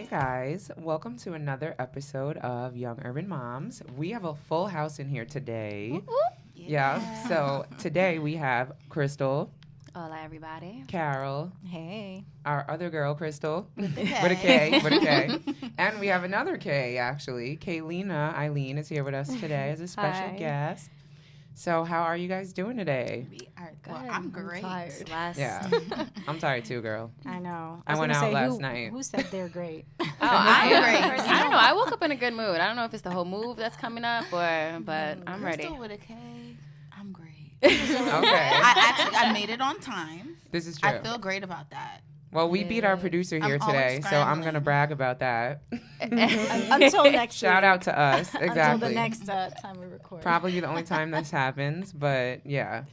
guys, welcome to another episode of Young Urban Moms. We have a full house in here today. Whoop, whoop. Yeah. So today we have Crystal. Hola, everybody. Carol. Hey. Our other girl, Crystal. With a K. With a K. And we have another K, actually. Kaylina Eileen is here with us today as a special guest. So how are you guys doing today? We are good. Well, I'm great. Tired. Yeah. I'm tired too, girl. I know. I went out last night. Who said they're great? I'm great. I don't know. I woke up in a good mood. I don't know if it's the whole move that's coming up, but I'm ready. Crystal with a K. I'm great. Okay. I made it on time. This is true. I feel great about that. Well, we beat our producer here I'm today, always so I'm scrambling. going to brag about that. Until next Shout week. out to us. Exactly. Until the next time we record. Probably the only time this happens, but yeah.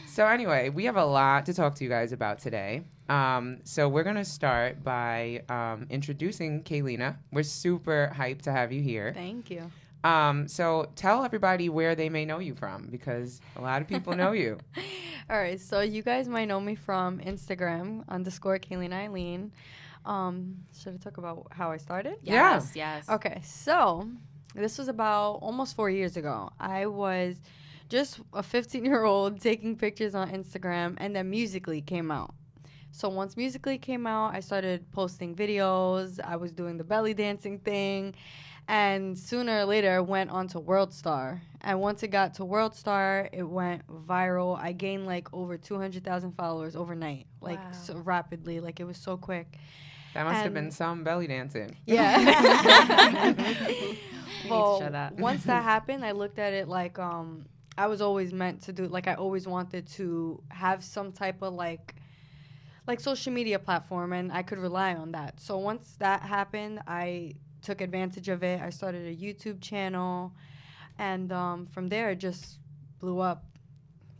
So anyway, we have a lot to talk to you guys about today. So we're going to start by introducing Kaylina. We're super hyped to have you here. Thank you. So tell everybody where they may know you from, because a lot of people know you. All right, so you guys might know me from Instagram _Kaylina Eileen. Should I talk about how I started? Yes. Okay, so this was about almost 4 years ago. I was just a 15-year-old taking pictures on Instagram, and then Musical.ly came out. So once Musical.ly came out, I started posting videos. I was doing the belly dancing thing. And sooner or later, it went on to World Star. And once it got to World Star, it went viral. I gained like over 200,000 followers overnight, like so rapidly. Like it was so quick. That must have been some belly dancing. Yeah. Well, show that. Once that happened, I looked at it like I was always meant to do. Like I always wanted to have some type of like social media platform, and I could rely on that. So once that happened, I took advantage of it. I started a YouTube channel, and from there it just blew up.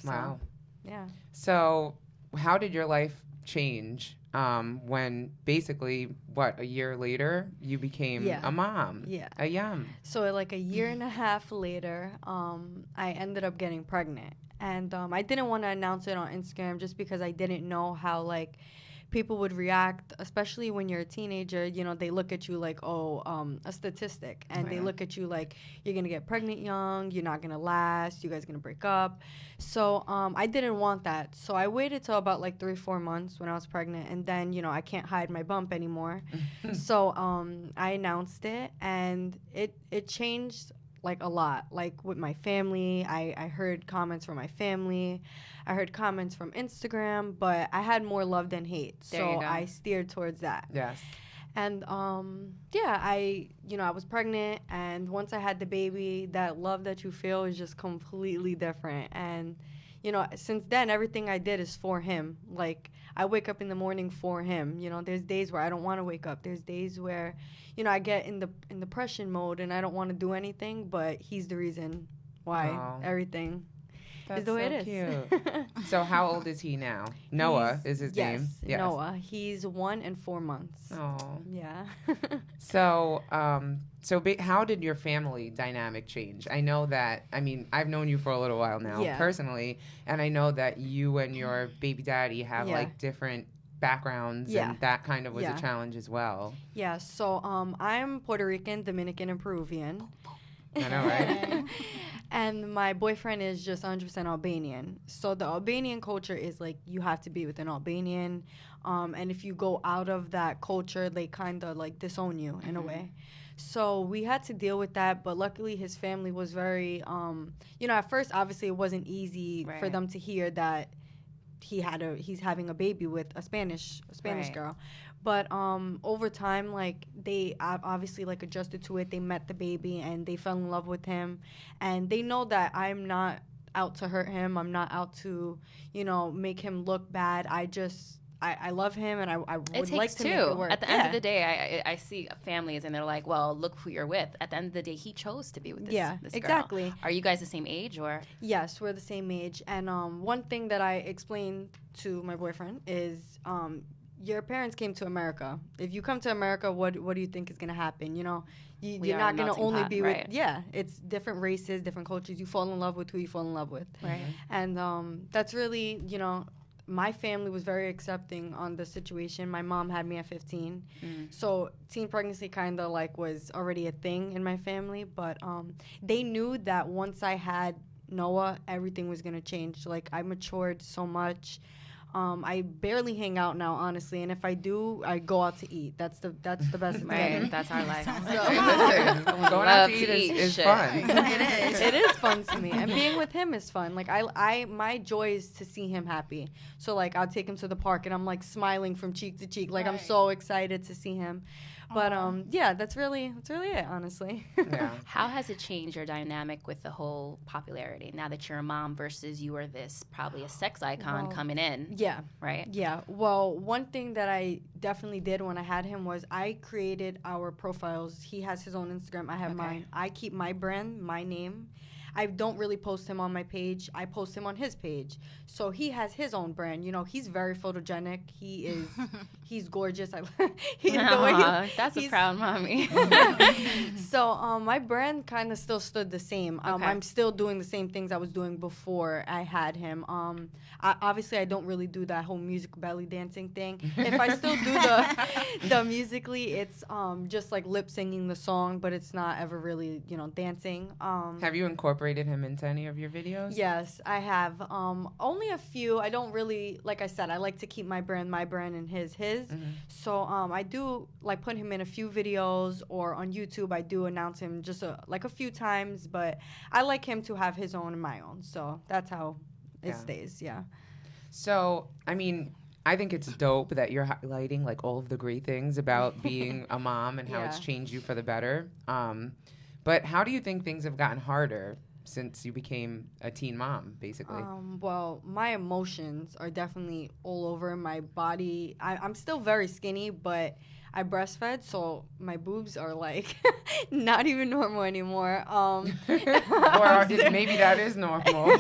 So, Wow. Yeah. So how did your life change when basically, a year later, you became a mom? Yeah. A yum. So like a year and a half later, I ended up getting pregnant. And I didn't want to announce it on Instagram just because I didn't know how like people would react, especially when you're a teenager. You know, they look at you like, a statistic. And they look at you like, you're going to get pregnant young, you're not going to last, you guys are going to break up. So I didn't want that. So I waited till about like 3-4 months when I was pregnant. And then, I can't hide my bump anymore. So I announced it, and it changed like a lot. Like with my family, I heard comments from my family. I heard comments from Instagram, but I had more love than hate. So I steered towards that. Yes. And I was pregnant, and once I had the baby, that love that you feel is just completely different. And since then, everything I did is for him. Like, I wake up in the morning for him. There's days where I don't want to wake up. There's days where, I get in depression mode and I don't want to do anything, but he's the reason why everything is the way it is. Cute. So how old is he now? Noah is his name. Yes, Noah. He's 1 and 4 months. Oh. Yeah. So, how did your family dynamic change? I know that, I've known you for a little while now, personally, and I know that you and your baby daddy have, like, different backgrounds, and that kind of was a challenge as well. Yeah, so I'm Puerto Rican, Dominican, and Peruvian. I know, right? And my boyfriend is just 100% Albanian. So the Albanian culture is like you have to be with an Albanian. And if you go out of that culture, they kind of like disown you in a way. So we had to deal with that. But luckily his family was very, at first, obviously, it wasn't easy for them to hear that he's having a baby with a Spanish girl. But over time, like, they obviously, like, adjusted to it. They met the baby, and they fell in love with him. And they know that I'm not out to hurt him. I'm not out to, make him look bad. I love him, and I would like to make it work. At the end of the day, I see families, and they're like, well, look who you're with. At the end of the day, he chose to be with this girl. Exactly. Are you guys the same age, or? Yes, we're the same age. And one thing that I explained to my boyfriend is your parents came to America. If you come to America, what do you think is going to happen? You're not going to only be with, it's different races, different cultures. You fall in love with who you fall in love with. Right. And that's really, my family was very accepting on the situation. My mom had me at 15. So teen pregnancy kind of like was already a thing in my family. But they knew that once I had Noah, everything was going to change. Like, I matured so much. I barely hang out now, honestly, and if I do, I go out to eat. That's the best it's getting. That's our life. Listen, going out to eat is fun. It is. It is fun to me, and being with him is fun. Like, my joy is to see him happy. So like, I'll take him to the park, and I'm like smiling from cheek to cheek. Like, I'm so excited to see him. But yeah, that's really it, honestly. Yeah. How has it changed your dynamic with the whole popularity now that you're a mom versus you were this probably a sex icon coming in? Yeah. Right? Yeah. Well, one thing that I definitely did when I had him was I created our profiles. He has his own Instagram. I have mine. I keep my brand, my name. I don't really post him on my page. I post him on his page. So he has his own brand. You know, he's very photogenic. He's gorgeous. That's a proud mommy. So my brand kind of still stood the same. I'm still doing the same things I was doing before I had him. Obviously, I don't really do that whole music belly dancing thing. If I still do the musically, it's just like lip singing the song, but it's not ever really, dancing. Have you incorporated him into any of your videos? Yes, I have. Only a few. I don't really, like I said, I like to keep my brand, and his. So I do like put him in a few videos, or on YouTube I do announce him just like a few times, but I like him to have his own and my own. So that's how it stays, yeah. So, I mean, I think it's dope that you're highlighting like all of the great things about being a mom and how it's changed you for the better. But how do you think things have gotten harder since you became a teen mom, basically? Well, my emotions are definitely all over my body. I'm still very skinny, but I breastfed, so my boobs are like not even normal anymore. Or maybe that is normal.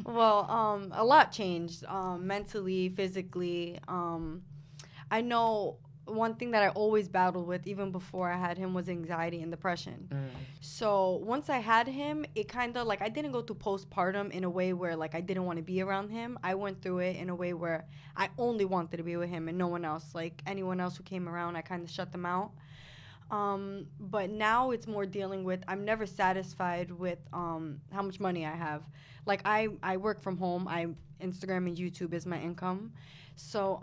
Well, a lot changed mentally, physically. I know one thing that I always battled with, even before I had him, was anxiety and depression. So once I had him, it kind of like I didn't go through postpartum in a way where like I didn't want to be around him. I went through it in a way where I only wanted to be with him and no one else. Like anyone else who came around, I kind of shut them out. But now it's more dealing with, I'm never satisfied with how much money I have. Like I work from home. Instagram and YouTube is my income. So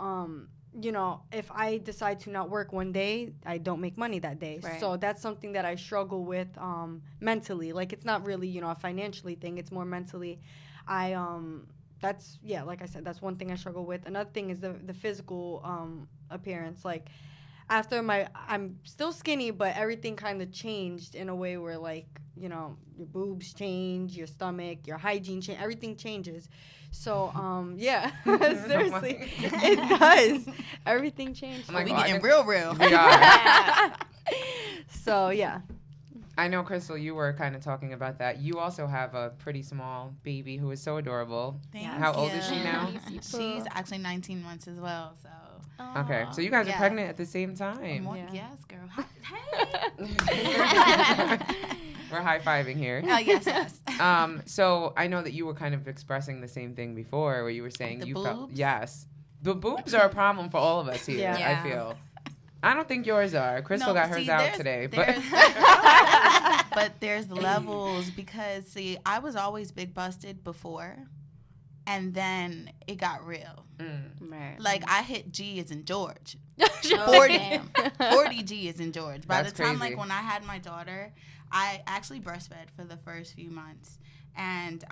if I decide to not work one day, I don't make money that day. Right. So that's something that I struggle with mentally. Like, it's not really, a financially thing. It's more mentally. That's, like I said, that's one thing I struggle with. Another thing is the physical appearance. Like, after I'm still skinny, but everything kind of changed in a way where, like, your boobs change, your stomach, your hygiene change, everything changes. So, seriously, it does. Everything changed. We getting real. We are. So, yeah. I know, Crystal, you were kind of talking about that. You also have a pretty small baby who is so adorable. How old is she now? She's actually 19 months as well, so. Okay, so you guys are pregnant at the same time. Yes, girl. Hey! We're high-fiving here. Oh, yes. So I know that you were kind of expressing the same thing before, where you were saying the you boobs? felt... Yes. The boobs are a problem for all of us here, I feel. I don't think yours are. Crystal got hers out today. But but there's levels because, see, I was always big-busted before, and then it got real. Right. Like, I hit G as in George. 40 G as in George. By the time, like, when I had my daughter, I actually breastfed for the first few months. And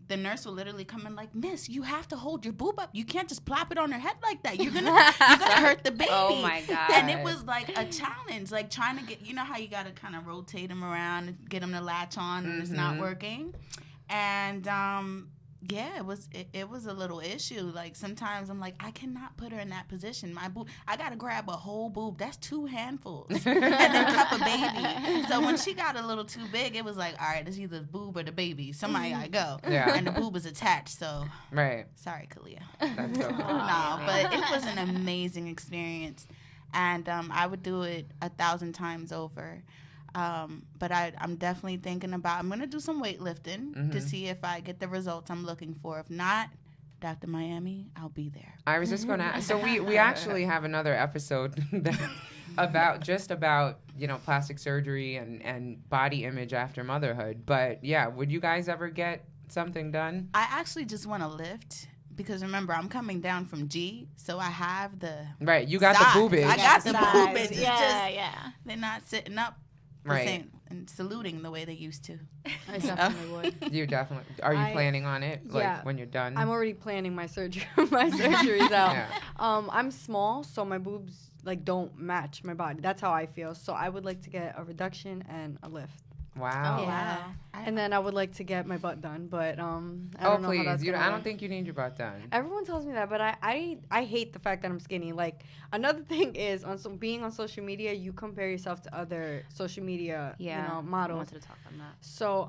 the nurse will literally come in like, Miss, you have to hold your boob up. You can't just plop it on her head like that. You're gonna hurt the baby. Oh, my God. And it was, like, a challenge. Like, trying to get, you know how you got to kind of rotate them around and get them to latch on and it's not working? And it was a little issue. Like, sometimes I'm like, I cannot put her in that position. My boob, I gotta grab a whole boob. That's 2 handfuls, and then cup a baby. So when she got a little too big, it was like, all right, it's either the boob or the baby. Somebody gotta go. Yeah. And the boob is attached. So sorry, Kalia. That's so No, but it was an amazing experience, and I would do it 1,000 times over. But I'm definitely thinking about, I'm going to do some weightlifting to see if I get the results I'm looking for. If not, left after Miami, I'll be there. I was just going to ask. So we actually have another episode about plastic surgery and body image after motherhood. But yeah, would you guys ever get something done? I actually just want to lift. Because remember, I'm coming down from G, so I have the right. You got size. the boobage. I got the boobage. It's Yeah. They're not sitting up, right, and saluting the way they used to. I definitely would. You definitely. Are you planning on it? Like when you're done? I'm already planning my surgery. My surgery's out. Yeah. I'm small, so my boobs don't match my body. That's how I feel. So I would like to get a reduction and a lift. Wow. Oh, wow. And then I would like to get my butt done, but I don't know please. how that's I don't think you need your butt done. Everyone tells me that, but I hate the fact that I'm skinny. Like, another thing is, being on social media, you compare yourself to other social media models. I wanted to talk on that. So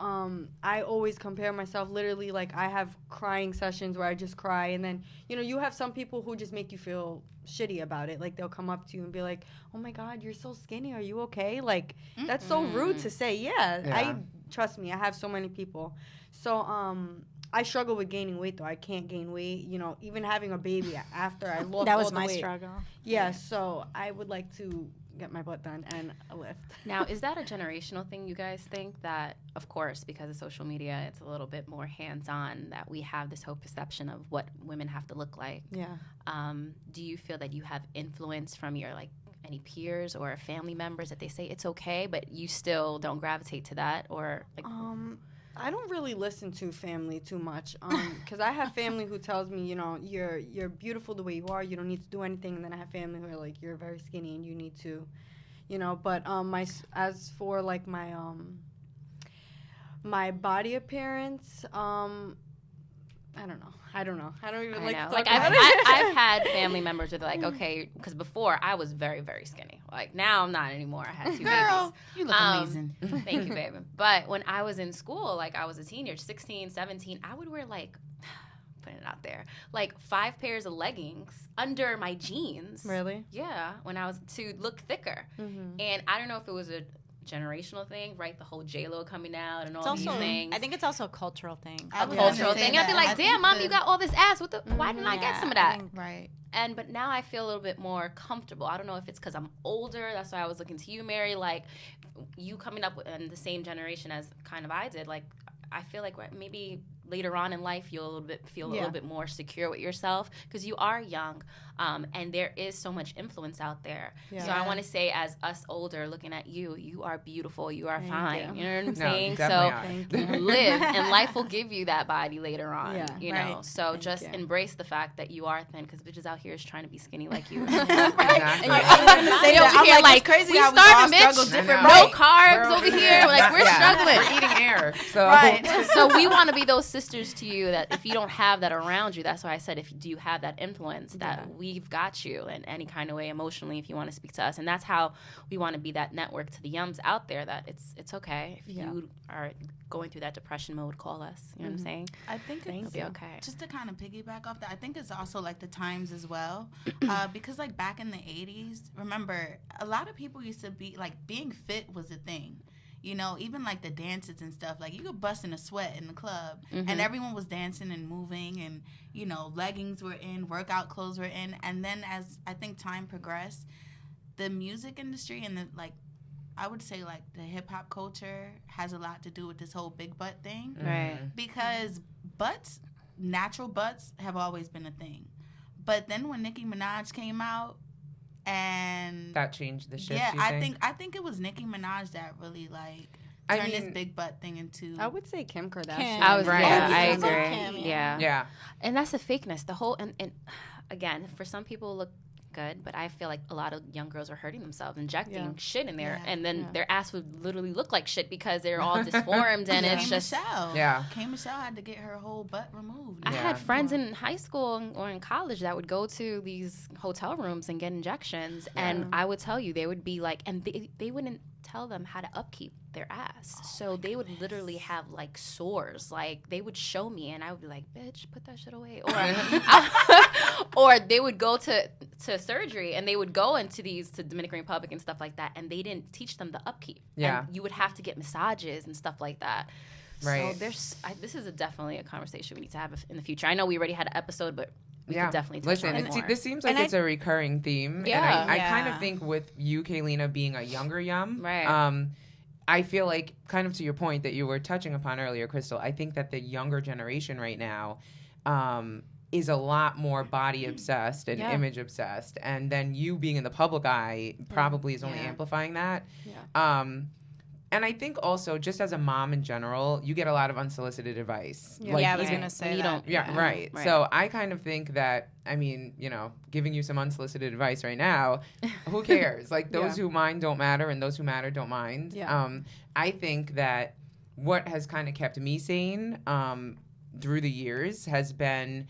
I always compare myself. Literally, like, I have crying sessions where I just cry, and then you have some people who just make you feel shitty about it. Like, they'll come up to you and be like, "Oh my God, you're so skinny. Are you okay?" Like, that's so rude to say. Yeah. Trust me, I have so many people. So I struggle with gaining weight, though. I can't gain weight. Even having a baby after I lost that was all the my weight. struggle. Yeah, so I would like to get my butt done and a lift. Now, is that a generational thing, you guys think? That, of course, because of social media, it's a little bit more hands-on, that we have this whole perception of what women have to look like. Yeah. Do you feel that you have influence from your, any peers or family members that they say it's okay, but you still don't gravitate to that? Or, I don't really listen to family too much, because I have family who tells me, you're beautiful the way you are, you don't need to do anything, and then I have family who are like, you're very skinny and you need to, but as for like my body appearance, I don't know. I don't even like to talk about it. I've had family members who are like, okay, because before I was very, very skinny. Like, now I'm not anymore. I had 2 Girl, babies. you look amazing. Thank you, baby. But when I was in school, like, I was a teenager, 16, 17, I would wear, like, putting it out there, like 5 pairs of leggings under my jeans. Really? Yeah, when I was to look thicker. Mm-hmm. And I don't know if it was a generational thing, right? The whole J-Lo coming out and all these things. I think it's also a cultural thing. A cultural thing. I'd be like, damn, Mom, you got all this ass. Why didn't I get some of that? Right. But now I feel a little bit more comfortable. I don't know if it's because I'm older. That's why I was looking to you, Mary. Like, you coming up in the same generation as kind of I did. Like, I feel like maybe later on in life you'll feel a little bit more secure with yourself because you are young, and there is so much influence out there. So I want to say, as us older looking at you, you are beautiful, you are fine. You know what I'm saying? So live, and life will give you that body later on. You know, so just embrace the fact that you are thin, because bitches out here is trying to be skinny like you. Right? And I'm like, it's crazy we how starving, we all struggle bitch. different. No carbs over here. Like, we're struggling. We're eating air. So. Right. So we want to be those sisters to you that if you don't have that around you, that's why I said, if you do have that influence, that we've got you in any kind of way emotionally if you want to speak to us. And that's how we want to be that network to the yums out there, that it's okay. If you are going through that depression mode, call us. You know what I'm saying? I think it'll be okay. Just to kind of piggyback off that, I think it's also like the times as well. Because like back in the 80s, remember, a lot of people used to be like, being fit was a thing. Even like the dances and stuff, like you could bust in a sweat in the club and everyone was dancing and moving, and, leggings were in, workout clothes were in. And then as I think time progressed, the music industry and the, like, I would say like the hip hop culture has a lot to do with this whole big butt thing. Right. Because natural butts have always been a thing. But then when Nicki Minaj came out, and that changed the shift. Yeah, I think it was Nicki Minaj that really turned this big butt thing into. I would say Kim Kardashian. I was right. I Kim, agree. Yeah. And that's the fakeness. The whole and again, for some people look good, but I feel like a lot of young girls are hurting themselves, injecting shit in there, and then their ass would literally look like shit because they're all disformed, and it's just K. Michelle had to get her whole butt removed. I had friends in high school or in college that would go to these hotel rooms and get injections, and I would tell you, they would be like, and they wouldn't tell them how to upkeep their ass. So they would literally have like sores. Like, they would show me and I would be like, bitch, put that shit away. Or or they would go to surgery and they would go into to Dominican Republic and stuff like that, and they didn't teach them the upkeep. Yeah. And you would have to get massages and stuff like that. Right. So this is definitely a conversation we need to have in the future. I know we already had an episode, but we could definitely touch on it more. This seems like it's a recurring theme. Yeah. And I kind of think with you, Kaylina, being a younger Yum, right. I feel like, kind of to your point that you were touching upon earlier, Crystal, I think that the younger generation right now is a lot more body obsessed and image obsessed. And then you being in the public eye probably is only amplifying that. Yeah. And I think also, just as a mom in general, you get a lot of unsolicited advice. Yeah, I was going to say that. Right. So I kind of think that, I mean, giving you some unsolicited advice right now, who cares? Like, those who mind don't matter, and those who matter don't mind. Yeah. I think that what has kind of kept me sane through the years has been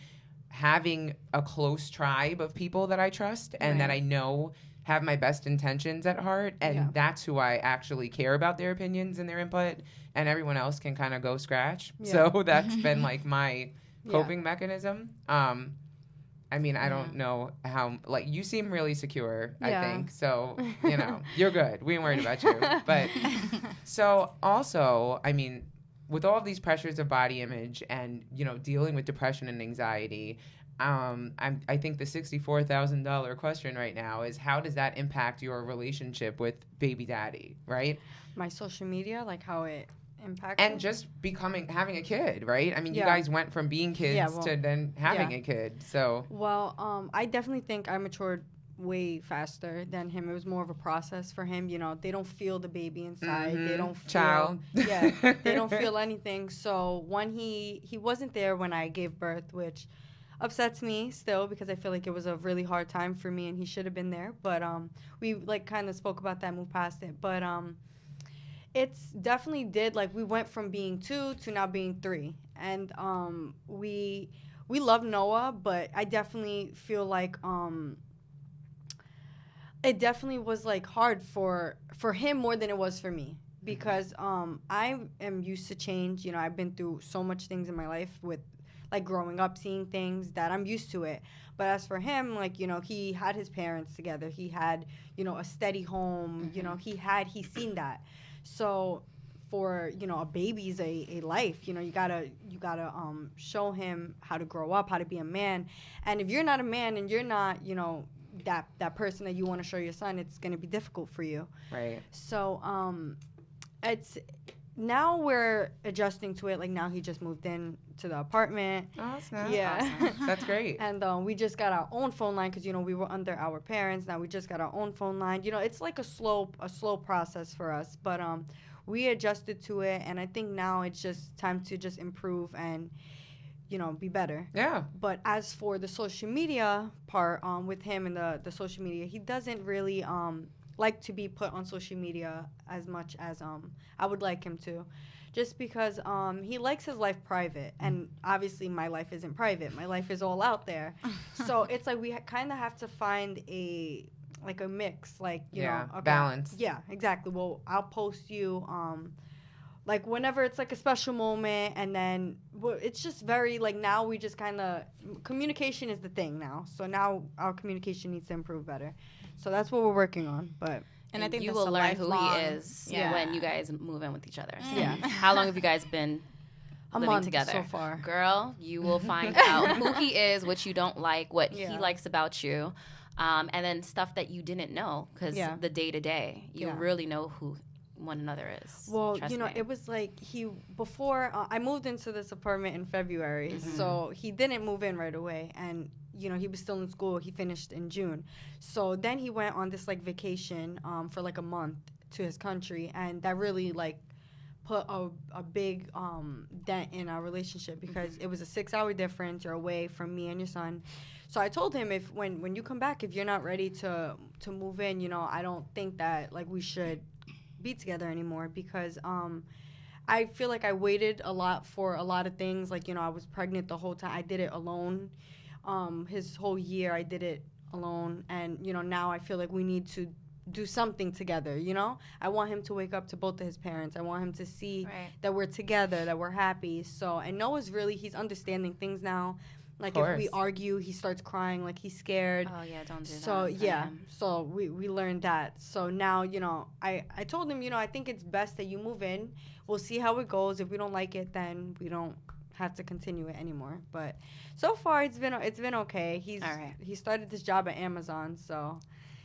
having a close tribe of people that I trust and that I know have my best intentions at heart, and that's who I actually care about their opinions and their input, and everyone else can kind of go scratch. So that's been like my coping mechanism. I mean, I don't know how, like, you seem really secure, I think. So, you're good. We ain't worried about you. But so also, I mean, with all of these pressures of body image and, dealing with depression and anxiety, I think the $64,000 question right now is, how does that impact your relationship with baby daddy, right? My social media, like how it impacts and just having a kid, right? I mean, you guys went from being kids to then having a kid. So I definitely think I matured way faster than him. It was more of a process for him. They don't feel the baby inside. They don't feel they don't feel anything. So when he wasn't there when I gave birth, which upsets me still, because I feel like it was a really hard time for me and he should have been there. But we kind of spoke about that, moved past it. But it's definitely did, like, we went from being 2 to now being 3. And we love Noah, but I definitely feel like it definitely was like hard for him more than it was for me, because I am used to change. I've been through so much things in my life with, like, growing up, seeing things that I'm used to it. But as for him, like, he had his parents together. He had, a steady home. He's seen that. So for, a baby's a life, you gotta show him how to grow up, how to be a man. And if you're not a man and you're not, that person that you want to show your son, it's going to be difficult for you. Right. So it's now we're adjusting to it. Like, now he just moved in to the apartment. Oh, that's nice. Yeah. Awesome. That's great. And we just got our own phone line because, we were under our parents. Now we just got our own phone line. It's like a slow process for us. But we adjusted to it, and I think now it's just time to just improve and, be better. Yeah. But as for the social media part, with him and the social media, he doesn't really like to be put on social media as much as I would like him to, just because he likes his life private, and obviously my life isn't private. My life is all out there. So it's like we kind of have to find a mix, like, you know, okay, balance. Yeah, exactly. Well, I'll post you like whenever it's like a special moment, and then it's just very, like, now we just kind of, communication is the thing now. So now our communication needs to improve better. So that's what we're working on. But and I think you will learn who he is when you guys move in with each other. So how long have you guys been living together? So far. Girl, you will find out who he is, what you don't like, what he likes about you, and then stuff that you didn't know, because the day-to-day, you really know who one another is. Well, it was like before I moved into this apartment in February, so he didn't move in right away, and he was still in school. He finished in June, so then he went on this, like, vacation for like a month to his country, and that really, like, put a big dent in our relationship, because it was a 6-hour difference. You're away from me and your son. So I told him, when you come back, if you're not ready to move in, I don't think that, like, we should be together anymore, because I feel like I waited a lot for a lot of things. Like, I was pregnant the whole time. I did it alone. His whole year I did it alone, and now I feel like we need to do something together. I want him to wake up to both of his parents. I want him to see that we're together, that we're happy. So, and Noah's he's understanding things now. Like if we argue, he starts crying, like he's scared. Oh yeah, don't do that. So yeah, so we learned that. So now, you know, I told him, you know, I think it's best that you move in. We'll see how it goes. If we don't like it, then we don't have to continue it anymore. But so far it's been okay. He started this job at Amazon, so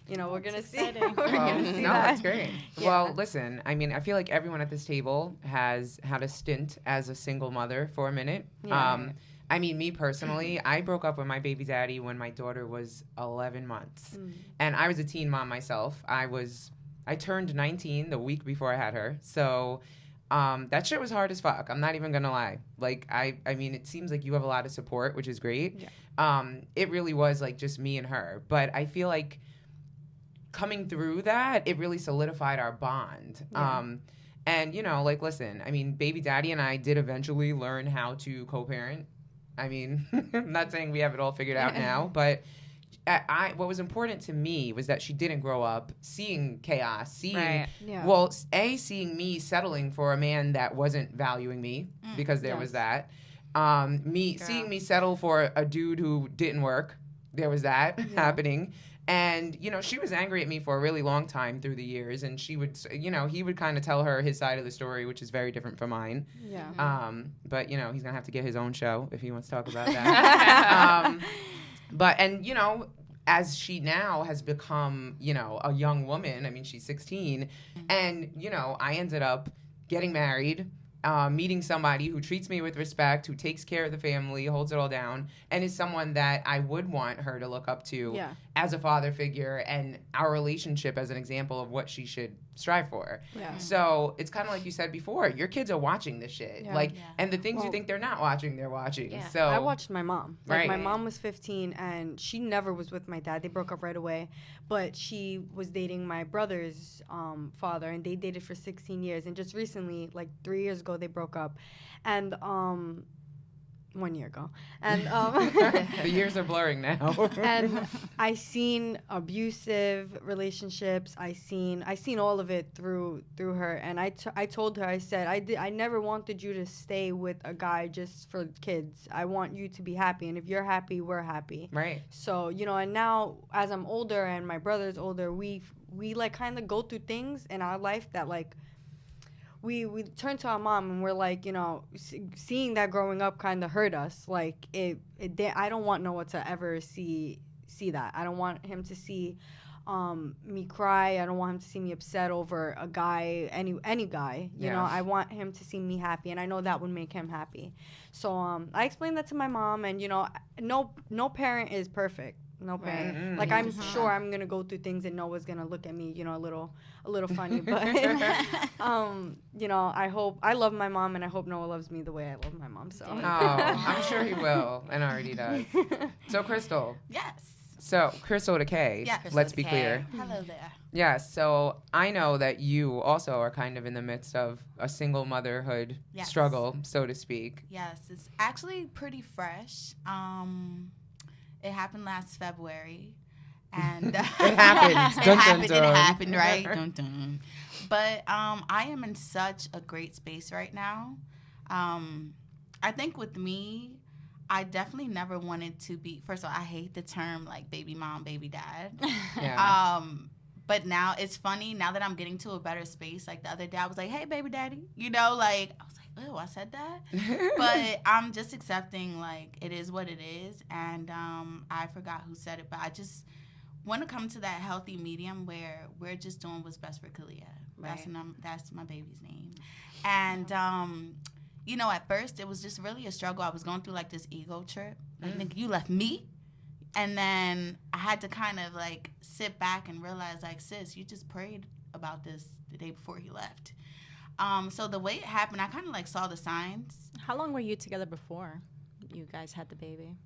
you know, we're gonna see. We're gonna see that. That's great. Yeah. Well, listen, I mean, I feel like everyone at this table has had a stint as a single mother for a minute. Yeah. I mean, me personally, I broke up with my baby daddy when my daughter was 11 months. And I was a teen mom myself. I turned 19 the week before I had her. So that shit was hard as fuck. I'm not even going to lie. Like, I mean, it seems like you have a lot of support, which is great. Yeah. It really was, like, just me and her. But I feel like coming through that, it really solidified our bond. Yeah. And, you know, like, listen, I mean, baby daddy and I did eventually learn how to co-parent. I mean, I'm not saying we have it all figured out now, but what was important to me was that she didn't grow up seeing chaos, seeing me settling for a man that wasn't valuing me, because there was that. Seeing me settle for a dude who didn't work, there was that happening. And, you know, she was angry at me for a really long time through the years, and she would, you know, he would kind of tell her his side of the story, which is very different from mine. Yeah. But, you know, he's going to have to get his own show if he wants to talk about that. And, you know, as she now has become, you know, a young woman, I mean, she's 16, and, you know, I ended up getting married, meeting somebody who treats me with respect, who takes care of the family, holds it all down, and is someone that I would want her to look up to as a father figure, and our relationship as an example of what she should strive for. Yeah. So it's kind of like you said before, your kids are watching this shit. And the things you think they're not watching, they're watching. Yeah. So I watched my mom. Like, my mom was 15, and she never was with my dad. They broke up right away. But she was dating my brother's father, and they dated for 16 years. And just recently, like 3 years ago, they broke up. And 1 year ago. And the years are blurring now. And I seen abusive relationships. I seen all of it through her. And I told her, I said, I never wanted you to stay with a guy just for kids. I want you to be happy, and if you're happy, we're happy. Right. So, you know, and now as I'm older and my brother's older, we like kind of go through things in our life that, like, we turn to our mom and we're like, you know, seeing that growing up kind of hurt us. Like, I don't want Noah to ever see that. I don't want him to see me cry. I don't want him to see me upset over a guy, any guy. You know, I want him to see me happy, and I know that would make him happy. So I explained that to my mom, and, you know, no parent is perfect. No parent. Right. Like, I'm sure I'm gonna go through things and Noah's gonna look at me, you know, a little funny. But you know, I love my mom, and I hope Noah loves me the way I love my mom. So I'm sure he will, and already does. So, Crystal. Yes. So, Crystal with a K. Yes. Let's be clear. Hello there. Yes. So I know that you also are kind of in the midst of a single motherhood struggle, so to speak. Yes, it's actually pretty fresh. It happened last February, and it happened. It happened, right? Dun, dun. But I am in such a great space right now. I think with me, I definitely never wanted to be. First of all, I hate the term like baby mom, baby dad. Yeah. But now it's funny. Now that I'm getting to a better space, like the other day, I was like, "Hey, baby daddy," you know, like I was like, "Oh, I said that," but I'm just accepting like it is what it is, and I forgot who said it, but I just want to come to that healthy medium where we're just doing what's best for Kalia. Right. That's my baby's name, and you know, at first it was just really a struggle. I was going through like this ego trip, like nigga, you left me. And then I had to kind of like sit back and realize, like, sis, you just prayed about this the day before he left. So the way it happened, I kind of like saw the signs. How long were you together before you guys had the baby?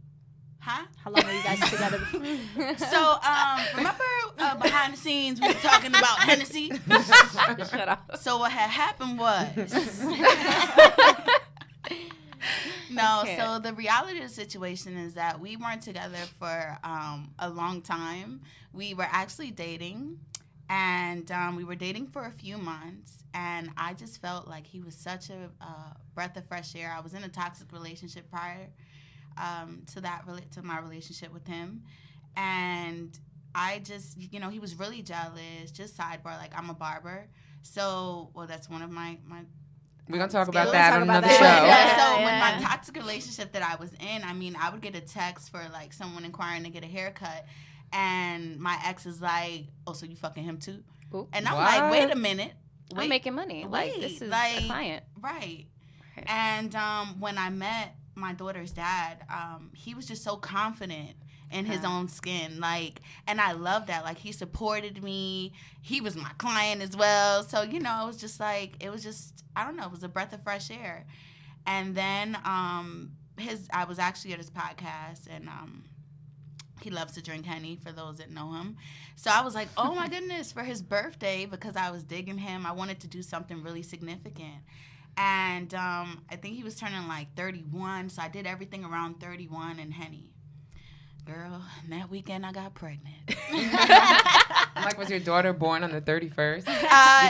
Huh? How long were you guys together before? So remember behind the scenes we were talking about Hennessy? Shut up. So what had happened was... No, okay. So the reality of the situation is that we weren't together for a long time. We were actually dating, and we were dating for a few months, and I just felt like he was such a breath of fresh air. I was in a toxic relationship prior. to my relationship with him. And I just, you know, he was really jealous. Just sidebar, like, I'm a barber. So, well, that's one of my we're going to talk about that on another show. So with my toxic relationship that I was in, I mean, I would get a text for, like, someone inquiring to get a haircut. And my ex is like, oh, so you fucking him too? Ooh. And I'm like, wait a minute. I'm making money. Like, this is a client. Right. And when I met my daughter's dad, he was just so confident in his own skin, like, and I love that. Like, he supported me. He was my client as well. So, you know, it was just I don't know, it was a breath of fresh air. And then I was actually at his podcast, and he loves to drink Henny, for those that know him. So I was like, oh my goodness, for his birthday, because I was digging him, I wanted to do something really significant. And I think he was turning like 31, so I did everything around 31 and Henny. Girl, that weekend I got pregnant. Like, was your daughter born on the 31st?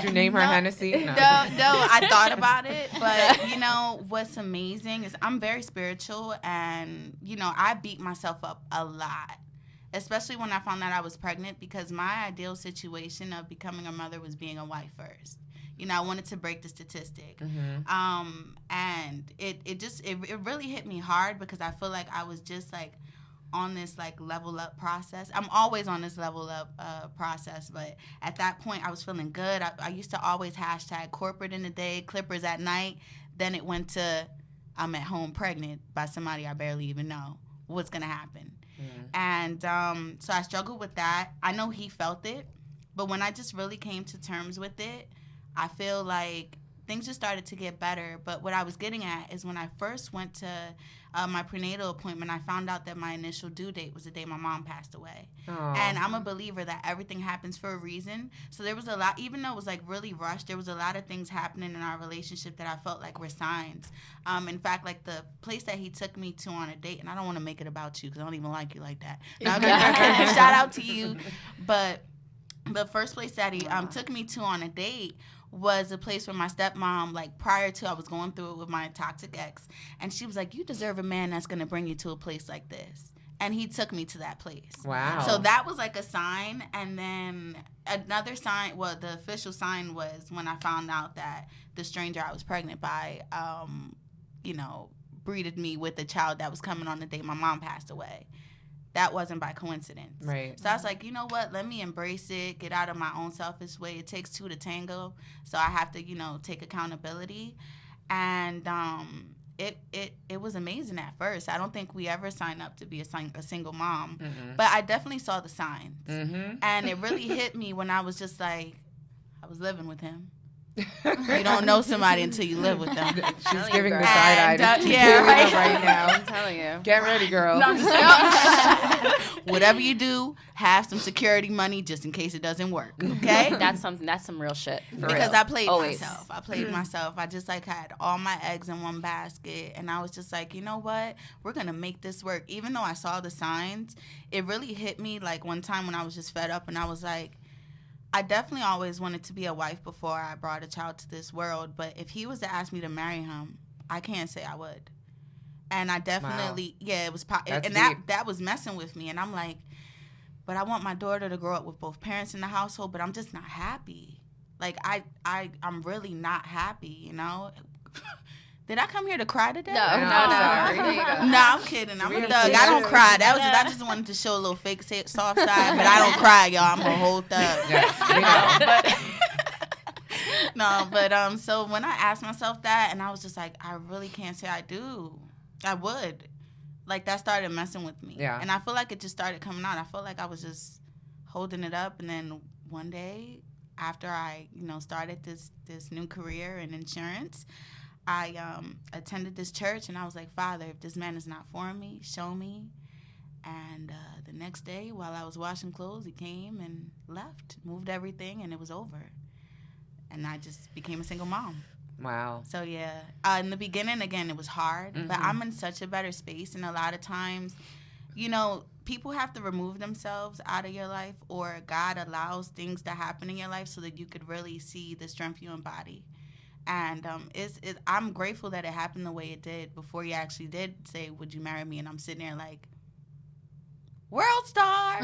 Did you name her Hennessy? No, I thought about it. But, you know, what's amazing is I'm very spiritual, and, you know, I beat myself up a lot, especially when I found out I was pregnant, because my ideal situation of becoming a mother was being a wife first. You know, I wanted to break the statistic. Mm-hmm. And it really hit me hard, because I feel like I was just, like, on this, like, level up process. I'm always on this level up process, but at that point I was feeling good. I used to always hashtag corporate in the day, Clippers at night. Then it went to I'm at home pregnant by somebody I barely even know. What's gonna happen? And so I struggled with that. I know he felt it, but when I just really came to terms with it, I feel like things just started to get better. But what I was getting at is, when I first went to my prenatal appointment, I found out that my initial due date was the day my mom passed away. Aww. And I'm a believer that everything happens for a reason. So there was a lot, even though it was, like, really rushed, there was a lot of things happening in our relationship that I felt like were signs. In fact, like, the place that he took me to on a date, and I don't want to make it about you because I don't even like you like that. No, I'm kidding. Shout out to you. But the first place that he took me to on a date was a place where my stepmom, like, prior to I was going through it with my toxic ex, and she was like, you deserve a man that's going to bring you to a place like this. And he took me to that place. Wow. So that was, like, a sign. And then another sign, well, the official sign was when I found out that the stranger I was pregnant by, you know, breeded me with a child that was coming on the day my mom passed away. That wasn't by coincidence. Right. So I was like, you know what? Let me embrace it, get out of my own selfish way. It takes two to tango. So I have to, you know, take accountability. And it was amazing at first. I don't think we ever signed up to be a single mom. Mm-hmm. But I definitely saw the signs. Mm-hmm. And it really hit me when I was just like, I was living with him. You don't know somebody until you live with them. She's giving the side eye. Yeah, right now. I'm telling you. Get ready, girl. No, whatever you do, have some security money just in case it doesn't work. Okay, that's some real shit. Because I played myself. I played myself. I just, like, had all my eggs in one basket, and I was just like, you know what? We're gonna make this work. Even though I saw the signs, it really hit me. Like, one time when I was just fed up, and I was like, I definitely always wanted to be a wife before I brought a child to this world. But if he was to ask me to marry him, I can't say I would. And I definitely, it was, and that was messing with me. And I'm like, but I want my daughter to grow up with both parents in the household, but I'm just not happy. Like, I'm really not happy, you know? Did I come here to cry today? No. No, I'm kidding. I'm a thug. I don't cry. I just wanted to show a little fake soft side, but I don't cry, y'all. I'm a whole thug. So when I asked myself that, and I was just like, I really can't say I do. I would. Like, that started messing with me. Yeah. And I feel like it just started coming out. I felt like I was just holding it up, and then one day, after I, you know, started this new career in insurance, I attended this church, and I was like, Father, if this man is not for me, show me. And the next day, while I was washing clothes, he came and left, moved everything, and it was over. And I just became a single mom. Wow. So, yeah. In the beginning, again, it was hard, but I'm in such a better space. And a lot of times, you know, people have to remove themselves out of your life, or God allows things to happen in your life so that you could really see the strength you embody. And I'm grateful that it happened the way it did before you actually did say, would you marry me? And I'm sitting there like, world star.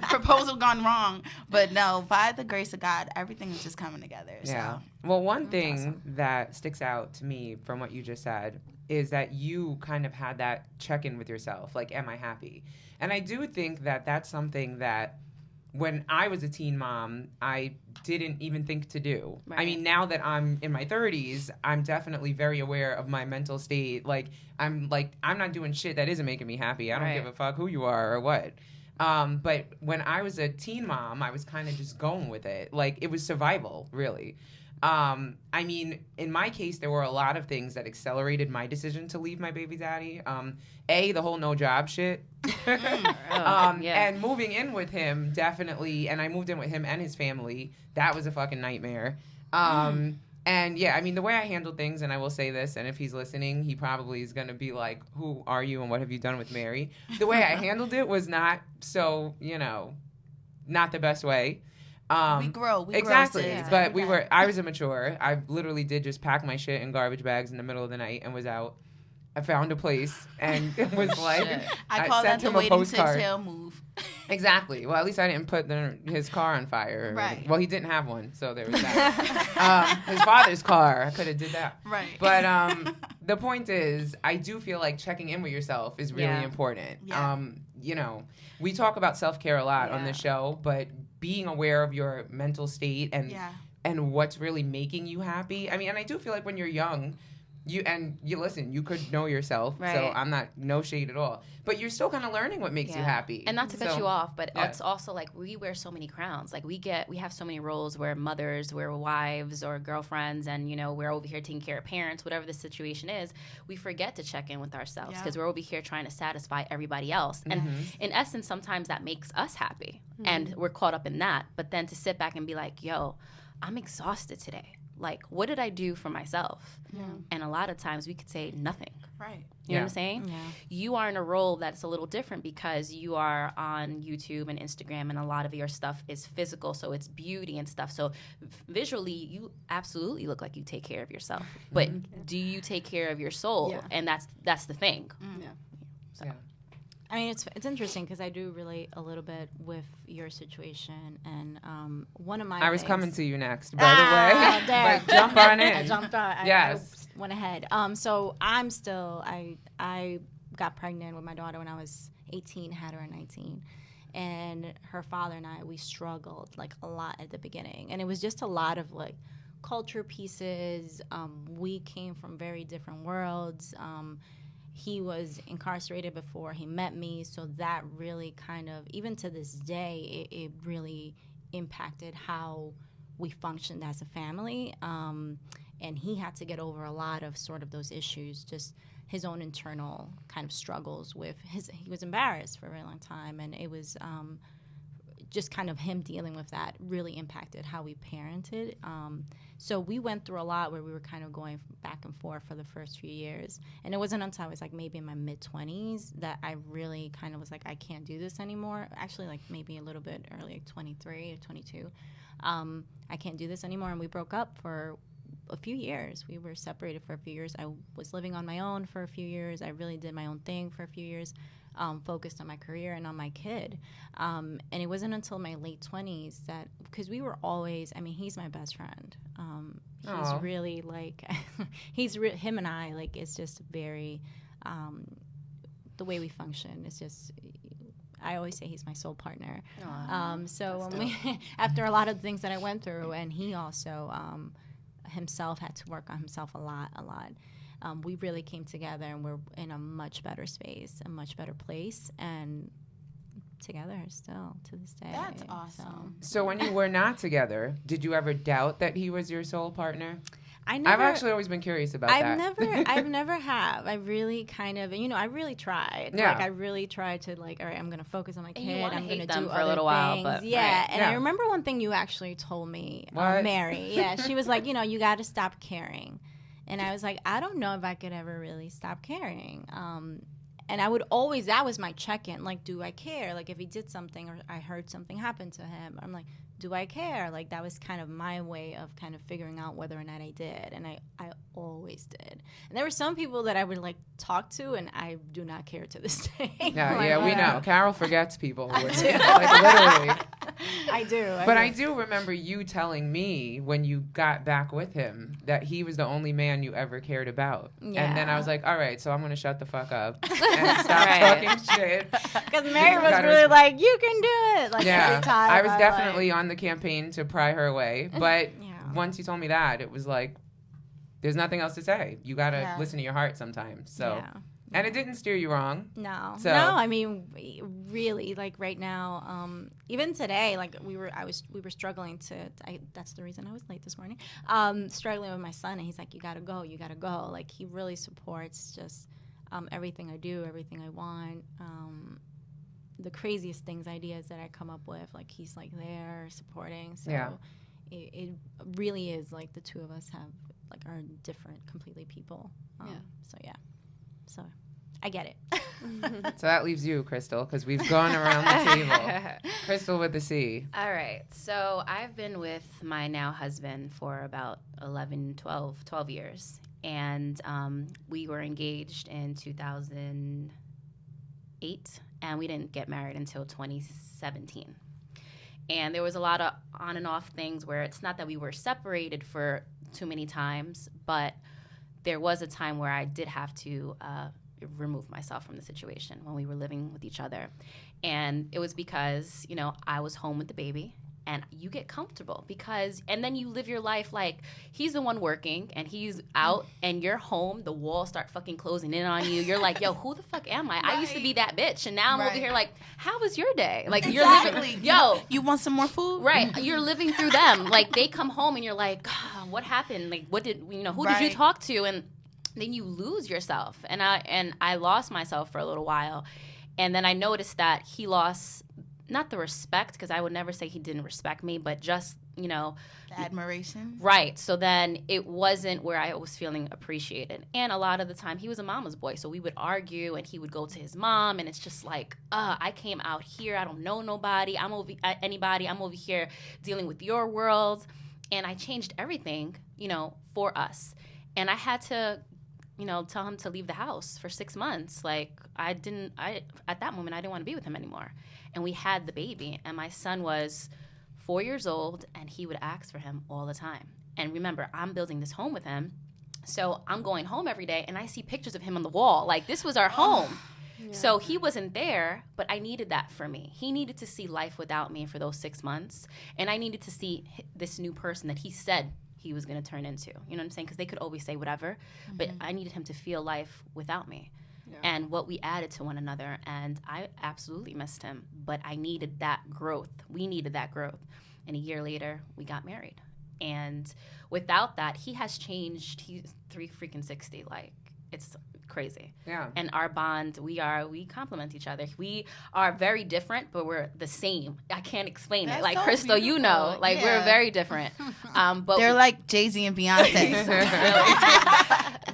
Proposal gone wrong. But no, by the grace of God, everything is just coming together. Yeah. So. Well, one thing that sticks out to me from what you just said is that you kind of had that check-in with yourself. Like, am I happy? And I do think that that's something that when I was a teen mom, I didn't even think to do. Right. I mean, now that I'm in my 30s, I'm definitely very aware of my mental state. I'm not doing shit that isn't making me happy. I don't give a fuck who you are or what. But when I was a teen mom, I was kind of just going with it. Like, it was survival, really. I mean, in my case, there were a lot of things that accelerated my decision to leave my baby daddy. The whole no job shit. And moving in with him, definitely, and I moved in with him and his family. That was a fucking nightmare. And yeah, I mean, the way I handled things, and I will say this, and if he's listening, he probably is going to be like, who are you and what have you done with Mary? The way I handled it was not so, not the best way. We grow. Exactly. Yeah. But I was immature. I literally did just pack my shit in garbage bags in the middle of the night and was out. I found a place and it was like, I call that the waiting to exhale move. Exactly. Well, at least I didn't put his car on fire. Right. Well, he didn't have one, so there was that. His father's car. I could have did that. Right. But the point is, I do feel like checking in with yourself is really important. Yeah. We talk about self-care a lot on this show, but being aware of your mental state and what's really making you happy. I mean, and I do feel like when you're young, you listen, you could know yourself, so I'm not no shade at all. But you're still kind of learning what makes you happy. And not to cut you off, but it's also like we wear so many crowns. Like we have so many roles. We're mothers, we're wives or girlfriends, and we're over here taking care of parents, whatever the situation is. We forget to check in with ourselves because we're over here trying to satisfy everybody else. And in essence, sometimes that makes us happy, and we're caught up in that. But then to sit back and be like, yo, I'm exhausted today. Like, what did I do for myself? Yeah. And a lot of times we could say nothing. Right. You know what I'm saying? Yeah. You are in a role that's a little different because you are on YouTube and Instagram, and a lot of your stuff is physical, so it's beauty and stuff. So visually, you absolutely look like you take care of yourself. But do you take care of your soul? Yeah. And that's the thing. Yeah. So. Yeah. I mean, it's interesting because I do relate a little bit with your situation, and one of my I was coming to you next, by the way. But jump on in. I jumped on. Yes. I went ahead. So I'm still. I got pregnant with my daughter when I was 18, had her at 19, and her father and we struggled like a lot at the beginning, and it was just a lot of like culture pieces. We came from very different worlds. He was incarcerated before he met me, so that really kind of, even to this day, it really impacted how we functioned as a family. And he had to get over a lot of sort of those issues, just his own internal kind of struggles with he was embarrassed for a very long time, and it was just kind of him dealing with that really impacted how we parented. So we went through a lot where we were kind of going back and forth for the first few years. And it wasn't until I was like maybe in my mid-20s that I really kind of was like, I can't do this anymore. Actually, like maybe a little bit early, like 23 or 22. I can't do this anymore. And we broke up for a few years. We were separated for a few years. I was living on my own for a few years. I really did my own thing for a few years. Focused on my career and on my kid. And it wasn't until my late 20s that, because we were always, I mean, he's my best friend. He's really like, him and I, like, it's just very, the way we function is just, I always say he's my soul partner. So when after a lot of things that I went through, and he also himself had to work on himself a lot. We really came together, and we're in a much better space, a much better place, and together still to this day. That's awesome. So when you were not together, did you ever doubt that he was your soul partner? I've actually always been curious about that. I've never have. I really kind of, I really tried. Yeah. Like, I really tried to, like, all right, I'm going to focus on my kid. I'm going to do for a little while, but yeah. And I remember one thing you actually told me, Mary. Yeah, she was like, you got to stop caring. And I was like, I don't know if I could ever really stop caring. And I would always, that was my check-in. Like, do I care? Like, if he did something or I heard something happen to him, I'm like, do I care? Like, that was kind of my way of kind of figuring out whether or not I did. And I always did. And there were some people that I would, like, talk to, and I do not care to this day. Yeah, we know. Carol forgets people. Like, literally. I do. But I do remember you telling me when you got back with him that he was the only man you ever cared about. Yeah. And then I was like, all right, so I'm going to shut the fuck up and stop talking shit. Because Mary was really like, you can do it. Like, every time I was definitely on the campaign to pry her away. But once you told me that, it was like, there's nothing else to say. You got to listen to your heart sometimes. So. Yeah. And it didn't steer you wrong. No. So. No, I mean, really, like right now, even today, like we were struggling that's the reason I was late this morning, struggling with my son, and he's like, you gotta go. Like, he really supports just everything I do, everything I want, the craziest things, ideas that I come up with, like he's like there supporting. So it really is like the two of us are different completely people. So I get it. So that leaves you, Crystal, because we've gone around the table. Crystal with the C. All right. So I've been with my now husband for about 12 years. And we were engaged in 2008, and we didn't get married until 2017. And there was a lot of on and off things where it's not that we were separated for too many times, but there was a time where I did have to remove myself from the situation when we were living with each other. And it was because, I was home with the baby, and you get comfortable and then you live your life like he's the one working and he's out and you're home, the walls start fucking closing in on you. You're like, yo, who the fuck am I? Right. I used to be that bitch, and now I'm over here like, how was your day? Like, you're living, you want some more food? Right. You're living through them. Like, they come home and you're like, what happened? Like, who did you talk to? And then you lose yourself. And I lost myself for a little while. And then I noticed that he lost, not the respect, because I would never say he didn't respect me, but just, the admiration. Right. So then it wasn't where I was feeling appreciated. And a lot of the time he was a mama's boy. So we would argue and he would go to his mom, and it's just like, I came out here. I don't know nobody. I'm over here dealing with your world. And I changed everything, for us. And I had to, tell him to leave the house for 6 months. Like, at that moment, I didn't want to be with him anymore. And we had the baby, and my son was 4 years old, and he would ask for him all the time. And remember, I'm building this home with him, so I'm going home every day, and I see pictures of him on the wall. Like, this was our home. Yeah. So he wasn't there, but I needed that for me. He needed to see life without me for those 6 months, and I needed to see this new person that he said he was going to turn into. You know what I'm saying? Because they could always say whatever, but I needed him to feel life without me. Yeah. And what we added to one another, and I absolutely missed him, but I needed that growth. We needed that growth. And a year later, we got married. And without that, he has changed. He's 360. Like, it's crazy. Yeah. And our bond, we complement each other. We are very different, but we're the same. I can't explain it. Like, so Crystal, beautiful. We're very different. But they're like Jay-Z and Beyonce.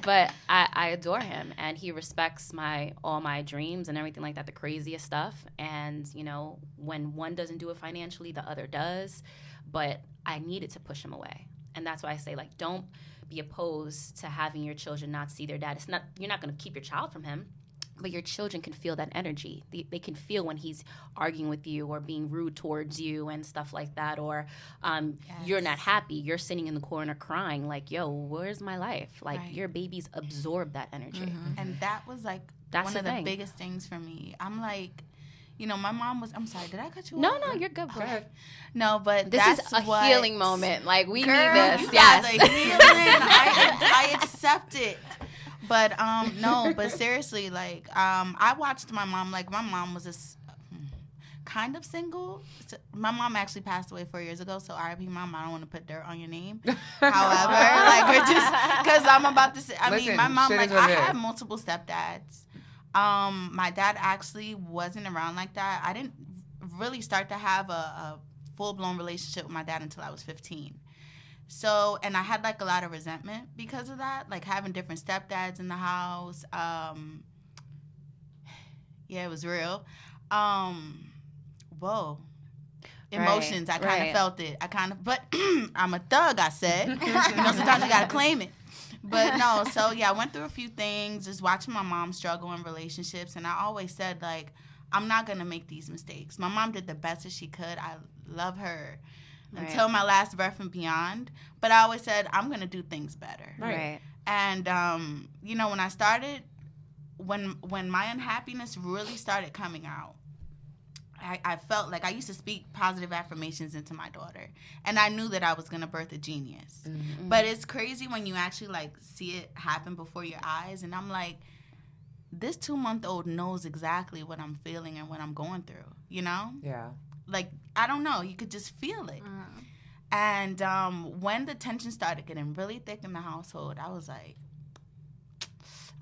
But I adore him, and he respects all my dreams and everything like that, the craziest stuff. And, when one doesn't do it financially, the other does. But I needed to push him away. And that's why I say, like, don't be opposed to having your children not see their dad. You're not going to keep your child from him, but your children can feel that energy. They can feel when he's arguing with you or being rude towards you and stuff like that, or you're not happy. You're sitting in the corner crying like, yo, where's my life? Like, your babies absorb that energy. Mm-hmm. And that was like one of the biggest things for me. I'm like, my mom was, I'm sorry, did I cut you off? No, you're good. Go ahead. No, but this is a healing moment. Like, we need this. Yes. Healing. I accept it. But, no, but seriously, like, I watched my mom, like, my mom was kind of single. So my mom actually passed away 4 years ago, so R.I.P. Mom, I don't want to put dirt on your name. However, like, we're just, because I'm about to say, mean, my mom, like, I had multiple stepdads. My dad actually wasn't around like that. I didn't really start to have a full-blown relationship with my dad until I was 15. So, and I had, like, a lot of resentment because of that, like, having different stepdads in the house. Yeah, it was real. Whoa. emotions. I kind of felt it. But I'm a thug, I said. Sometimes you got to claim it. But no, so yeah, I went through a few things, just watching my mom struggle in relationships. And I always said, like, I'm not going to make these mistakes. My mom did the best that she could. I love her until my last breath and beyond. But I always said, I'm going to do things better. Right. And, when I started, when my unhappiness really started coming out, I felt like I used to speak positive affirmations into my daughter. And I knew that I was going to birth a genius. Mm-hmm. But it's crazy when you actually, like, see it happen before your eyes. And I'm like, this 2-month-old knows exactly what I'm feeling and what I'm going through, you know? Yeah. Like, I don't know. You could just feel it. And when the tension started getting really thick in the household, I was like,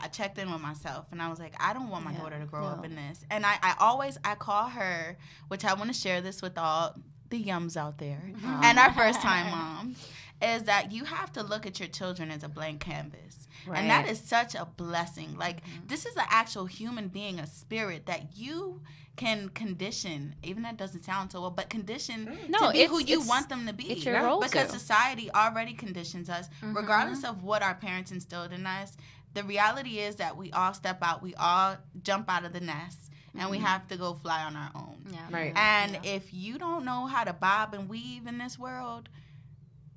I checked in with myself, and I was like, I don't want my daughter to grow up in this. And I call her, which I want to share this with all the yums out there, and our first-time moms, is that you have to look at your children as a blank canvas. Right. And that is such a blessing. Like, this is an actual human being, a spirit that you can condition, even that doesn't sound so well, but condition to be who you want them to be. It's your role because society already conditions us, regardless of what our parents instilled in us. The reality is that we all step out, we all jump out of the nest, and we have to go fly on our own. Yeah. Right. And if you don't know how to bob and weave in this world,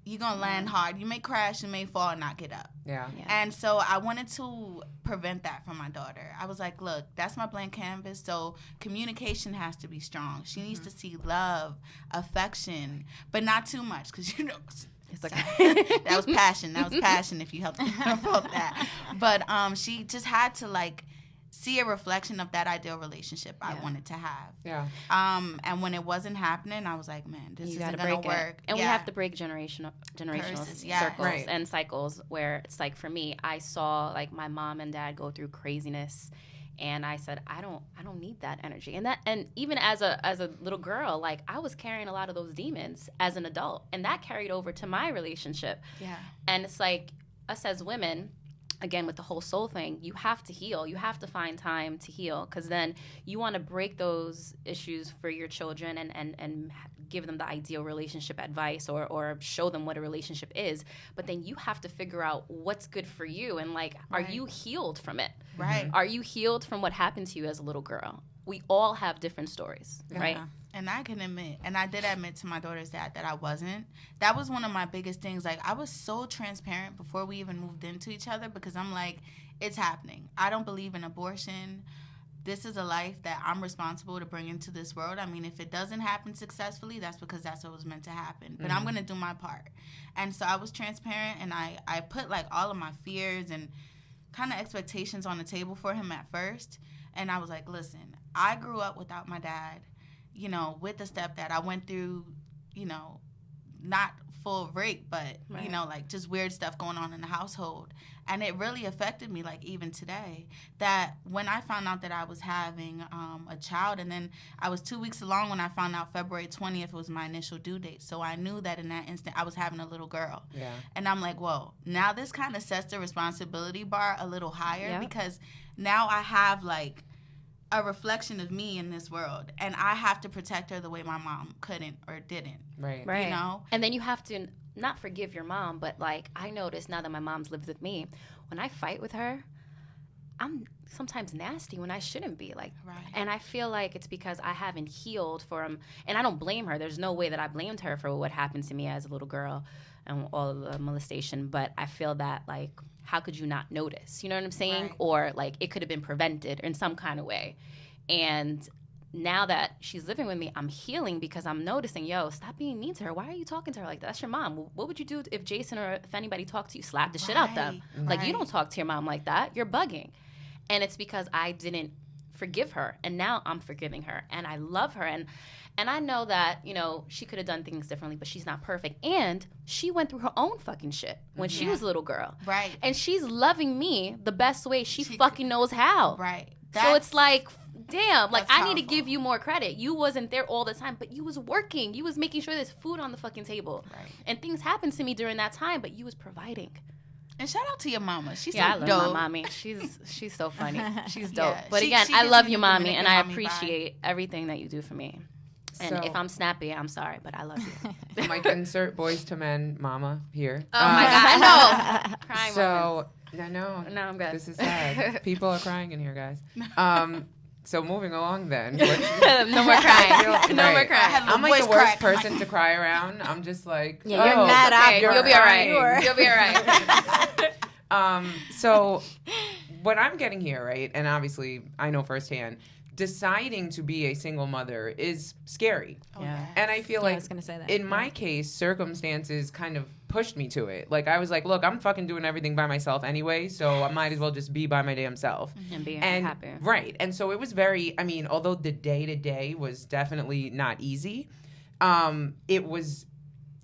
you're going to land hard. You may crash, you may fall and not get up. Yeah. And so I wanted to prevent that from my daughter. I was like, look, that's my blank canvas, so communication has to be strong. She needs to see love, affection, but not too much because, it's like that was passion. That was passion if you felt that. But she just had to, like, see a reflection of that ideal relationship I wanted to have. Yeah. And when it wasn't happening, I was like, man, this isn't going to work. And we have to break generational Curses, circles and cycles where it's like, for me, I saw, like, my mom and dad go through craziness. And I said, I don't need that energy. And even as a little girl, like, I was carrying a lot of those demons as an adult, and that carried over to my relationship. Yeah. And it's like, us as women, again, with the whole soul thing, you have to heal. You have to find time to heal, because then you want to break those issues for your children and give them the ideal relationship advice or show them what a relationship is. But then you have to figure out what's good for you. And, like, are you healed from it? Right. Are you healed from what happened to you as a little girl? We all have different stories, right? And I can admit, and I did admit to my daughter's dad that I wasn't. That was one of my biggest things. Like, I was so transparent before we even moved into each other, because I'm like, it's happening. I don't believe in abortion. This is a life that I'm responsible to bring into this world. I mean, if it doesn't happen successfully, that's because that's what was meant to happen. But I'm going to do my part. And so I was transparent, and I put, like, all of my fears and kind of expectations on the table for him at first. And I was like, listen, I grew up without my dad, with a stepdad. I went through, not full rape, but, like, just weird stuff going on in the household. And it really affected me, like, even today, that when I found out that I was having a child, and then I was 2 weeks along when I found out February 20th was my initial due date. So I knew that in that instant I was having a little girl. Yeah. And I'm like, whoa, now this kind of sets the responsibility bar a little higher, because now I have, like, a reflection of me in this world, and I have to protect her the way my mom couldn't or didn't. Right. And then you have to not forgive your mom, but, like, I notice now that my mom's lived with me, when I fight with her, I'm sometimes nasty when I shouldn't be. Like, and I feel like it's because I haven't healed from, and I don't blame her. There's no way that I blamed her for what happened to me as a little girl and all of the molestation, but I feel that, like, how could you not notice? You know what I'm saying? Right. Or, like, it could have been prevented in some kind of way. And now that she's living with me, I'm healing because I'm noticing, stop being mean to her. Why are you talking to her like that? That's your mom. What would you do if Jason or if anybody talked to you? Slap the shit out them. Like, you don't talk to your mom like that. You're bugging. And it's because I didn't forgive her. And now I'm forgiving her. And I love her. And I know that, she could have done things differently, but she's not perfect. And she went through her own fucking shit when she was a little girl. Right. And she's loving me the best way she fucking knows how. Right. So it's like, damn, like, I need to give you more credit. You wasn't there all the time, but you was working. You was making sure there's food on the fucking table. Right. And things happened to me during that time, but you was providing. And shout out to your mama. She's so I love dope. my mommy. She's so funny. She's dope. But again, I love you, mommy, and I appreciate everything that you do for me. And if I'm snappy, I'm sorry, but I love you. I'm like, insert Boys to Men mama here. Oh my God, no. Crying so, moments. No, I'm good. This is sad. People are crying in here, guys. So moving along then. No more crying. No more crying. I'm like the worst person to cry around. I'm just like, you're mad okay. up. You'll be all right. You'll be all right. So what I'm getting here, right, and obviously I know firsthand, deciding to be a single mother is scary. Yeah. And I feel like I was gonna say that. in my case, circumstances kind of pushed me to it. Like I was like, look, I'm fucking doing everything by myself anyway, so I might as well just be by my damn self. And be happy. Right. And so it was very, I mean, although the day-to-day was definitely not easy, it was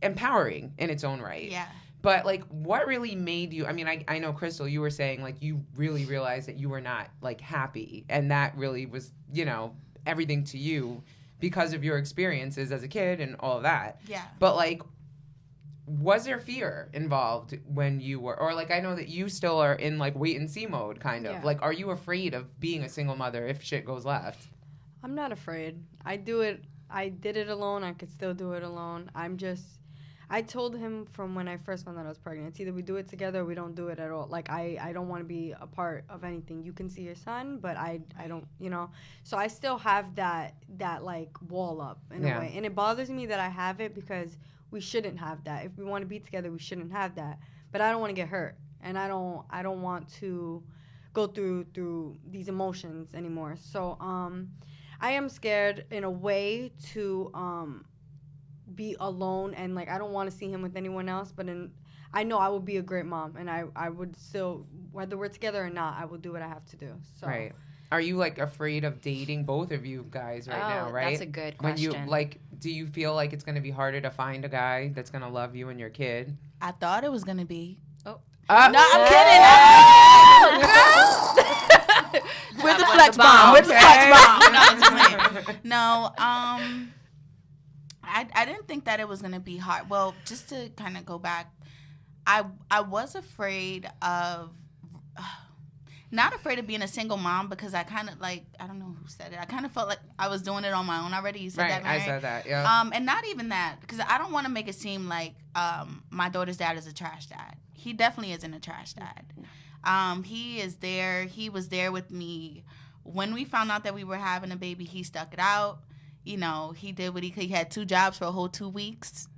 empowering in its own right. Yeah. But, like, what really made you, I mean, I know, Crystal, you were saying, like, you really realized that you were not, like, happy. And that really was, you know, everything to you because of your experiences as a kid and all of that. Yeah. But, like, was there fear involved when you were, or, like, I know that you still are in, like, wait-and-see mode, kind of. Yeah. Like, are you afraid of being a single mother if shit goes left? I'm not afraid. I did it alone. I could still do it alone. I told him from when I first found out I was pregnant, it's either we do it together or we don't do it at all. Like, I don't want to be a part of anything. You can see your son, but I don't, you know. So I still have that like, wall up in a way. And it bothers me that I have it because we shouldn't have that. If we want to be together, we shouldn't have that. But I don't want to get hurt. And I don't want to go through these emotions anymore. So I am scared in a way to be alone, and like I don't want to see him with anyone else, but I know I will be a great mom, and I would still, whether we're together or not, I will do what I have to do. So. Right. Are you like afraid of dating, both of you guys right now, right? That's a good question. When you like, do you feel like it's going to be harder to find a guy that's going to love you and your kid? I thought it was gonna be. Oh. No, I'm kidding. With the flex bomb. With the flex bomb. No, I'm just playing. No, I didn't think that it was gonna be hard. Well, just to kind of go back, I was afraid of. Not afraid of being a single mom because I kind of like, I don't know who said it. I kind of felt like I was doing it on my own already. You said right, that, Mary? I said that, yeah. And not even that, because I don't want to make it seem like my daughter's dad is a trash dad. He definitely isn't a trash dad. He is there. He was there with me. When we found out that we were having a baby, he stuck it out. You know, he did what he could. He had 2 jobs for a whole 2 weeks.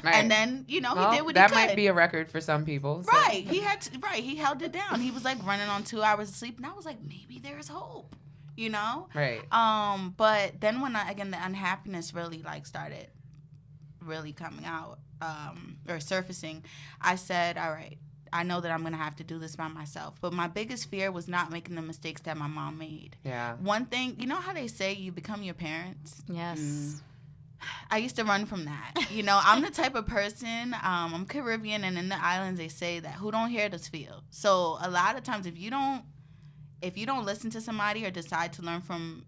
Right. And then, you know, he did what he could. That might be a record for some people. So. Right. He held it down. He was like running on 2 hours of sleep. And I was like, maybe there's hope, you know? Right. But then when the unhappiness really like started really coming out or surfacing, I said, all right, I know that I'm going to have to do this by myself. But my biggest fear was not making the mistakes that my mom made. Yeah. One thing, you know how they say you become your parents? Yes. I used to run from that. You know, I'm the type of person, I'm Caribbean, and in the islands they say that who don't hear does feel. So a lot of times if you don't listen to somebody or decide to learn from,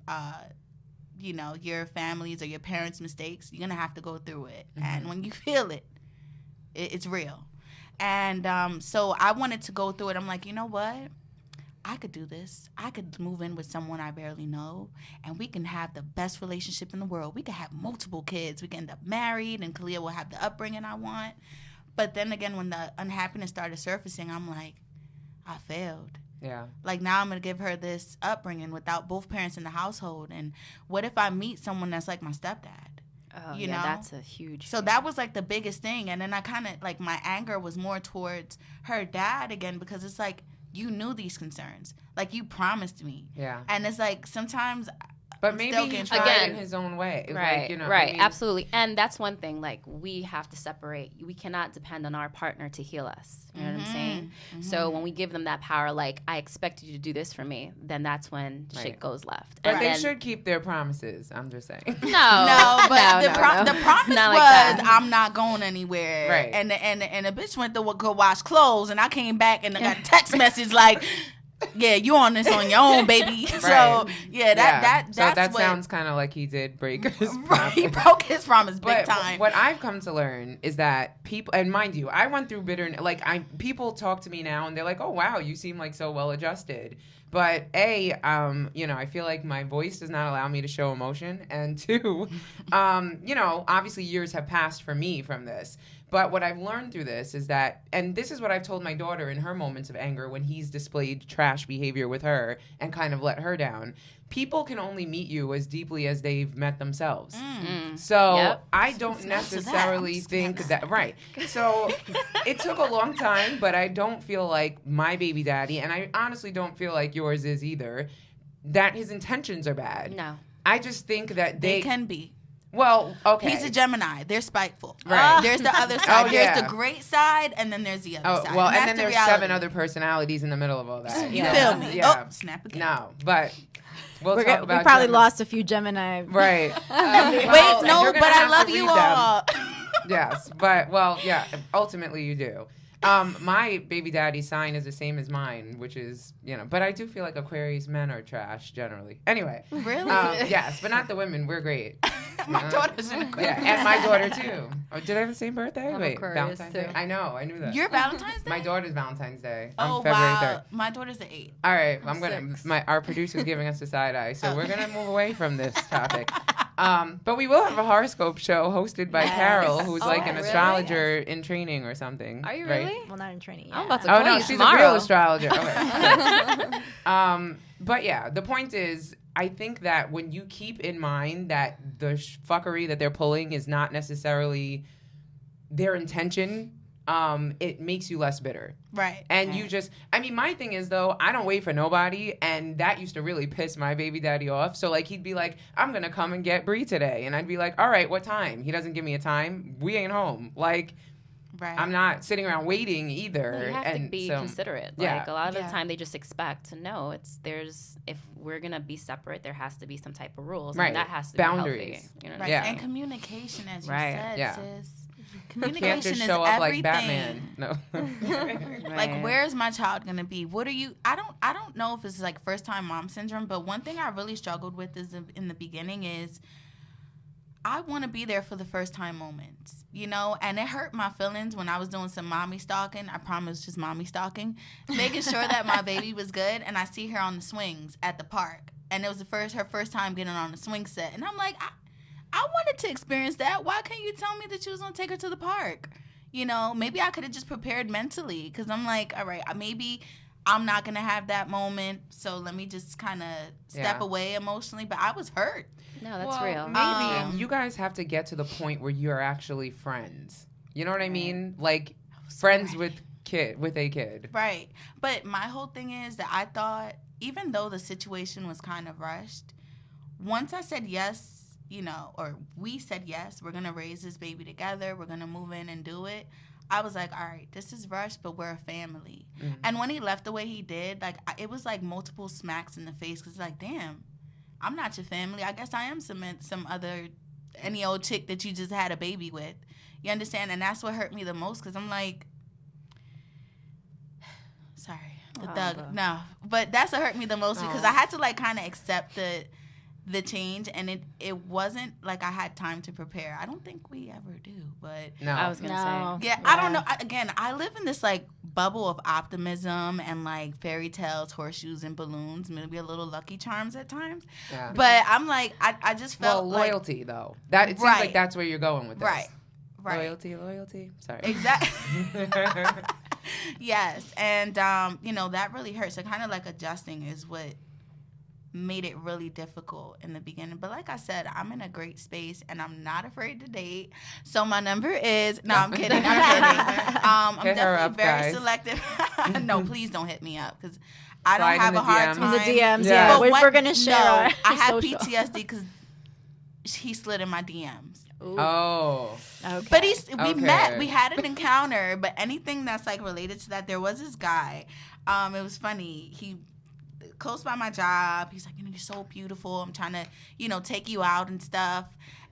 you know, your family's or your parents' mistakes, you're going to have to go through it. Mm-hmm. And when you feel it, it's real. And so I wanted to go through it. I'm like, you know what? I could do this. I could move in with someone I barely know, and we can have the best relationship in the world. We could have multiple kids. We can end up married, and Kalia will have the upbringing I want. But then again, when the unhappiness started surfacing, I'm like, I failed. Yeah. Like, now I'm going to give her this upbringing without both parents in the household. And what if I meet someone that's like my stepdad? Oh, you know? That's a huge So that was like the biggest thing. And then I kind of, like, my anger was more towards her dad again, because it's like, you knew these concerns. Like, you promised me. Yeah. And it's like, sometimes... But maybe he tried in his own way. Right, like, you know, right, I mean, absolutely. And that's one thing, like, we have to separate. We cannot depend on our partner to heal us. You know what I'm saying? Mm-hmm. So when we give them that power, like, I expect you to do this for me, then that's when shit goes left. But they should keep their promises, I'm just saying. No, but the promise not was, like I'm not going anywhere. Right. And the bitch went to go wash clothes, and I came back and I got a text message like, yeah, you on this on your own, baby. Right. So that's that sounds kind of like he did break his promise. He broke his promise big time. What I've come to learn is that people, and mind you, I went through people talk to me now and they're like, oh wow, you seem like so well adjusted. But I feel like my voice does not allow me to show emotion, and two, obviously years have passed for me from this. But what I've learned through this is that, and this is what I've told my daughter in her moments of anger when he's displayed trash behavior with her and kind of let her down, people can only meet you as deeply as they've met themselves. So I don't necessarily think that, right. So it took a long time, but I don't feel like my baby daddy, and I honestly don't feel like yours is either, that his intentions are bad. No. I just think that they can be. Well, okay. He's a Gemini. They're spiteful. Right. There's the other side. There's the great side, and then there's the other side. Well, and then there's reality. 7 other personalities in the middle of all that. You feel me? Yeah. Oh, snap again. No, but we'll talk about we probably lost a few Gemini. Right. Wait, no, but I love you all. Yes, but, ultimately you do. My baby daddy's sign is the same as mine, which is, but I do feel like Aquarius men are trash generally. Anyway. Really? Yes, but not the women. We're great. My daughter's an Aquarius. Yeah, and my daughter too. Oh, did I have the same birthday? I'm Wait, Aquarius Valentine's too. Day? I know, I knew that. Your Valentine's Day? My daughter's Valentine's Day. Oh, on February 3rd. My daughter's the 8th. All right, our producer's giving us a side eye, so we're going to move away from this topic. But we will have a horoscope show hosted by Carol, who's an astrologer in training or something. Are you right? really? Well, not in training. I'm about to call you she's tomorrow. a real astrologer. Okay. But yeah, the point is, I think that when you keep in mind that the fuckery that they're pulling is not necessarily their intention, it makes you less bitter. Right. And you my thing is, though, I don't wait for nobody, and that used to really piss my baby daddy off. So, he'd be like, I'm going to come and get Bree today. And I'd be like, all right, what time? He doesn't give me a time. We ain't home. Right. I'm not sitting around waiting either. Well, you have to be considerate. A lot of the time they just expect to know if we're gonna be separate, there has to be some type of rules, right? And that has to boundaries. Be healthy, you know right. And communication, as you said, sis. Communication can't just show is up everything. like Batman. No. Right. Where's my child gonna be? What are you? I don't know if it's first time mom syndrome, but one thing I really struggled with is in the beginning is I want to be there for the first time moments, and it hurt my feelings when I was doing some mommy stalking. I promise, just mommy stalking, making sure that my baby was good. And I see her on the swings at the park, and it was her first time getting on the swing set. And I'm like, I wanted to experience that. Why can't you tell me that you was going to take her to the park? Maybe I could have just prepared mentally, because I'm like, all right, maybe I'm not going to have that moment, so let me just kind of step away emotionally. But I was hurt. No, that's real. Maybe you guys have to get to the point where you're actually friends. You know what I mean? Friends with a kid. Right. But my whole thing is that I thought, even though the situation was kind of rushed, once I said yes, or we said yes, we're going to raise this baby together, we're going to move in and do it, I was like, all right, this is rushed, but we're a family. Mm-hmm. And when he left the way he did, it was multiple smacks in the face, because damn, I'm not your family. I guess I am some other, any old chick that you just had a baby with. You understand? And that's what hurt me the most, because I'm like, sorry, the thug. No, but that's what hurt me the most, because I had to kind of accept the change, and it wasn't like I had time to prepare. I don't think we ever do, but no, I was gonna say, I don't know. I live in this bubble of optimism and fairy tales, horseshoes, and balloons, maybe a little Lucky Charms at times. Yeah. But I'm I just felt loyalty though. That it seems like that's where you're going with this. Right. Loyalty. Sorry. Exactly. Yes, and that really hurts. So kind of adjusting is what made it really difficult in the beginning. But like I said, I'm in a great space, and I'm not afraid to date. So my number is... No, I'm kidding. I'm definitely very selective. No, please don't hit me up, because I don't have a hard time. In the DMs, yeah. We're going to share our I have PTSD because he slid in my DMs. Ooh. Oh. Okay. But we met. We had an encounter. But anything that's related to that, there was this guy. It was funny. He... close by my job, he's like, you're so beautiful, I'm trying to take you out and stuff.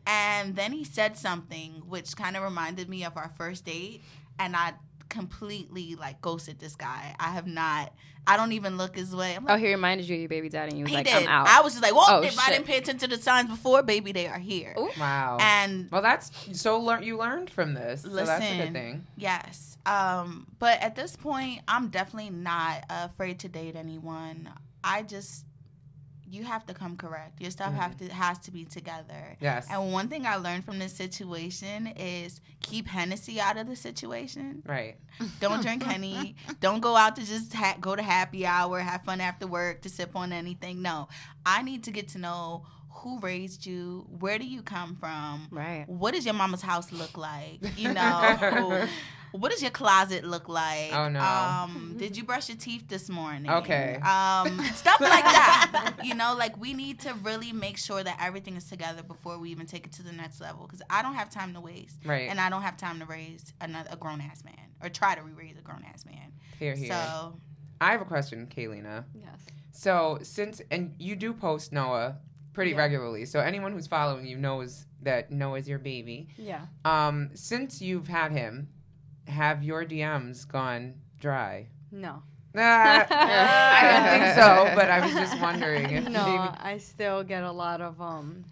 And then he said something which kind of reminded me of our first date, and I completely like ghosted this guy. I don't even look his way. I'm like, he reminded you of your baby daddy, and you was he like, did. I'm out. I was just like, well, Oh, if I didn't pay attention to the signs before, baby, they are here. Ooh. Wow. And well, that's so you learned from this. Listen, so that's a good thing. Yes. But at this point, I'm definitely not afraid to date anyone. You have to come correct. Your stuff has to be together. Yes. And one thing I learned from this situation is keep Hennessy out of the situation. Right. Don't drink Henny. Don't go out to just go to happy hour, have fun after work, to sip on anything. No. I need to get to know who raised you, where do you come from, right? What does your mama's house look like? You know, what does your closet look like? Oh no. Did you brush your teeth this morning? Okay. Stuff like that. You know, like we need to really make sure that everything is together before we even take it to the next level. Because I don't have time to waste. Right. And I don't have time to raise a grown ass man or try to raise a grown ass man. Here. So I have a question, Kaylina. Yes. So and you do post Noah pretty regularly, so anyone who's following you knows that Noah's your baby. Yeah. Since you've had him, have your DMs gone dry? No. I don't think so, but I was just wondering if no, maybe... I still get a lot of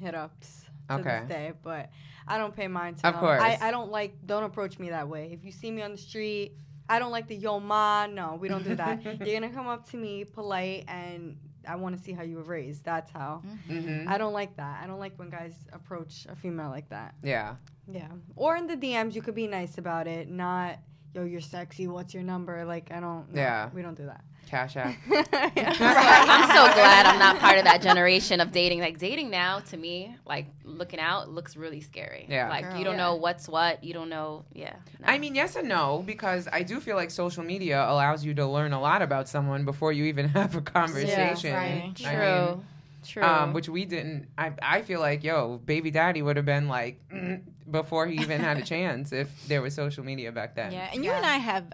hit ups to this day, but I don't pay mind to them. Of course. I don't approach me that way. If you see me on the street, I don't like the yo ma. No, we don't do that. You're gonna come up to me polite, and I want to see how you were raised. That's how. Mm-hmm. I don't like that. I don't like when guys approach a female like that. Yeah. Yeah. Or in the DMs, you could be nice about it. Not, yo, you're sexy. What's your number? Like, I don't. No, yeah. We don't do that. Cash out. I'm so glad I'm not part of that generation of dating. Like, dating now, to me, like, looking out looks really scary. Yeah. Like, you don't know what's what. You don't know. Yeah. No. I mean, yes and no, because I do feel like social media allows you to learn a lot about someone before you even have a conversation. Yeah, right. True. True. Which we didn't. I feel like, baby daddy would have been like, before he even had a chance if there was social media back then. Yeah, and you and I have,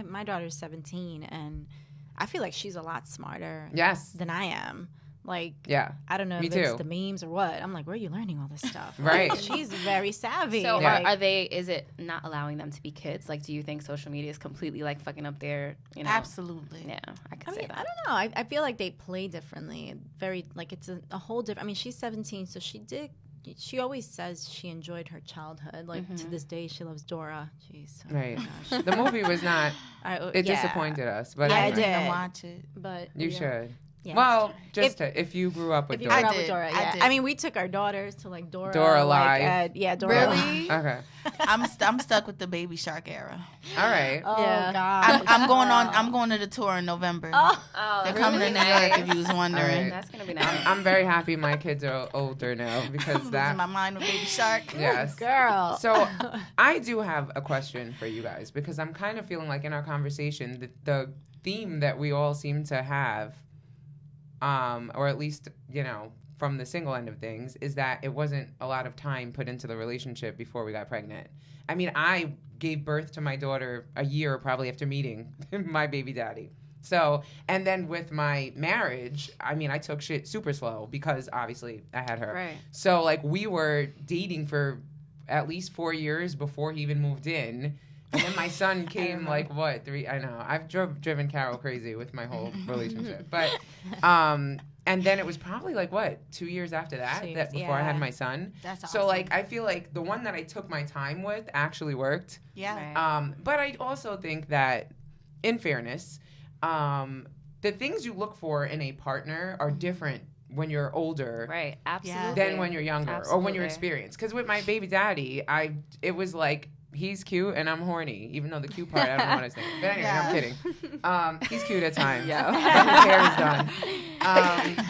my daughter's 17, and I feel like she's a lot smarter than I am. Like, I don't know if it's the memes or what. I'm like, where are you learning all this stuff? Right. Like, she's very savvy. So like, is it not allowing them to be kids? Like, do you think social media is completely, like, fucking up their, Absolutely. Yeah, I could say that. I don't know. I feel like they play differently. Very, like, it's a whole different, she's 17, so she always says she enjoyed her childhood. Like, to this day, she loves Dora. Jeez. Oh right. my gosh. The movie was not, it disappointed us. But I anyway. did. Watch it. But You should. Yeah, well, if you grew up with Dora. I did. Dora, I did. I mean, we took our daughters to like Dora Live. Dora. Really? Okay. I'm stuck with the Baby Shark era. All right. Oh God. I'm going to the tour in November. They're coming to New York. If you was wondering, right. That's gonna be nice. I'm very happy my kids are older now because I'm losing my mind with Baby Shark. Yes. Girl. So I do have a question for you guys because I'm kind of feeling like in our conversation the theme that we all seem to have, or at least, from the single end of things, is that it wasn't a lot of time put into the relationship before we got pregnant. I mean, I gave birth to my daughter a year probably after meeting my baby daddy. So, and then with my marriage, I took shit super slow because obviously I had her. Right. So, like, we were dating for at least 4 years before he even moved in. And then my son came, 3? I know. I've driven Carol crazy with my whole relationship. But, and then it was probably 2 years after that, before I had my son. That's awesome. So, I feel like the one that I took my time with actually worked. Yeah. Right. But I also think that, in fairness, the things you look for in a partner are different when you're older. Right. Absolutely. Than when you're younger or when you're experienced. Because with my baby daddy, it was like, he's cute and I'm horny, even though the cute part I don't know what I was thinking. But anyway, I'm kidding. He's cute at times. Yeah. His hair is done.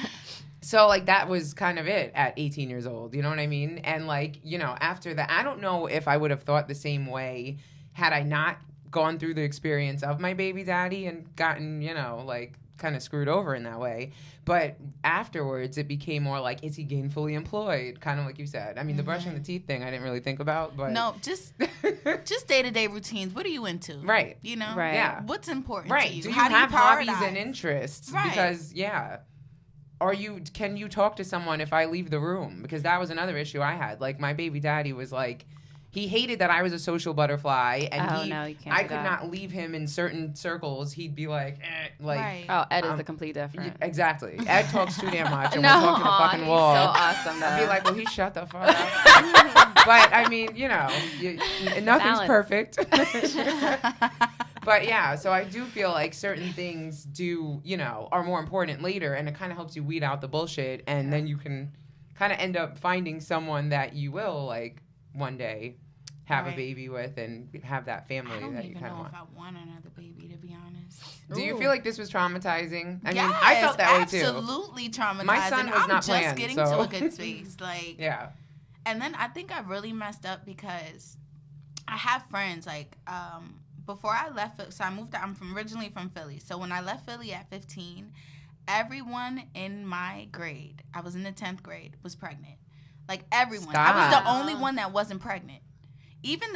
So that was kind of it at 18 years old. You know what I mean? And after that, I don't know if I would have thought the same way had I not gone through the experience of my baby daddy and gotten, kind of screwed over in that way. But afterwards, it became more like, is he gainfully employed? Kind of like you said. I mean, the brushing the teeth thing, I didn't really think about. But no, just day-to-day routines. What are you into? Right. Right. Yeah. What's important right. to you? Do you How have do you hobbies prioritize? and interests? Right. Because, can you talk to someone if I leave the room? Because that was another issue I had. Like, my baby daddy was like, he hated that I was a social butterfly, and I could not leave him in certain circles. He'd be like, right. Oh, Ed is the complete difference. Exactly. Ed talks too damn much, and we'll talk to the fucking wall. So awesome, though. I'd be like, well, he shut the fuck up. But I mean, nothing's perfect. But yeah, so I do feel like certain things are more important later, and it kind of helps you weed out the bullshit, and then you can kind of end up finding someone that you will like one day have a baby with and have that family that you kind of want. I don't even know if I want another baby, to be honest. Do you feel like this was traumatizing? I mean, yes, I felt that way too. Absolutely traumatizing. My son was not planned. I'm just getting to a good space. Like, yeah. And then I think I really messed up because I have friends like before I left. So I moved. I'm originally from Philly. So when I left Philly at 15, everyone in my grade, I was in the 10th grade, was pregnant. Like everyone. Stop. I was the only one that wasn't pregnant. Even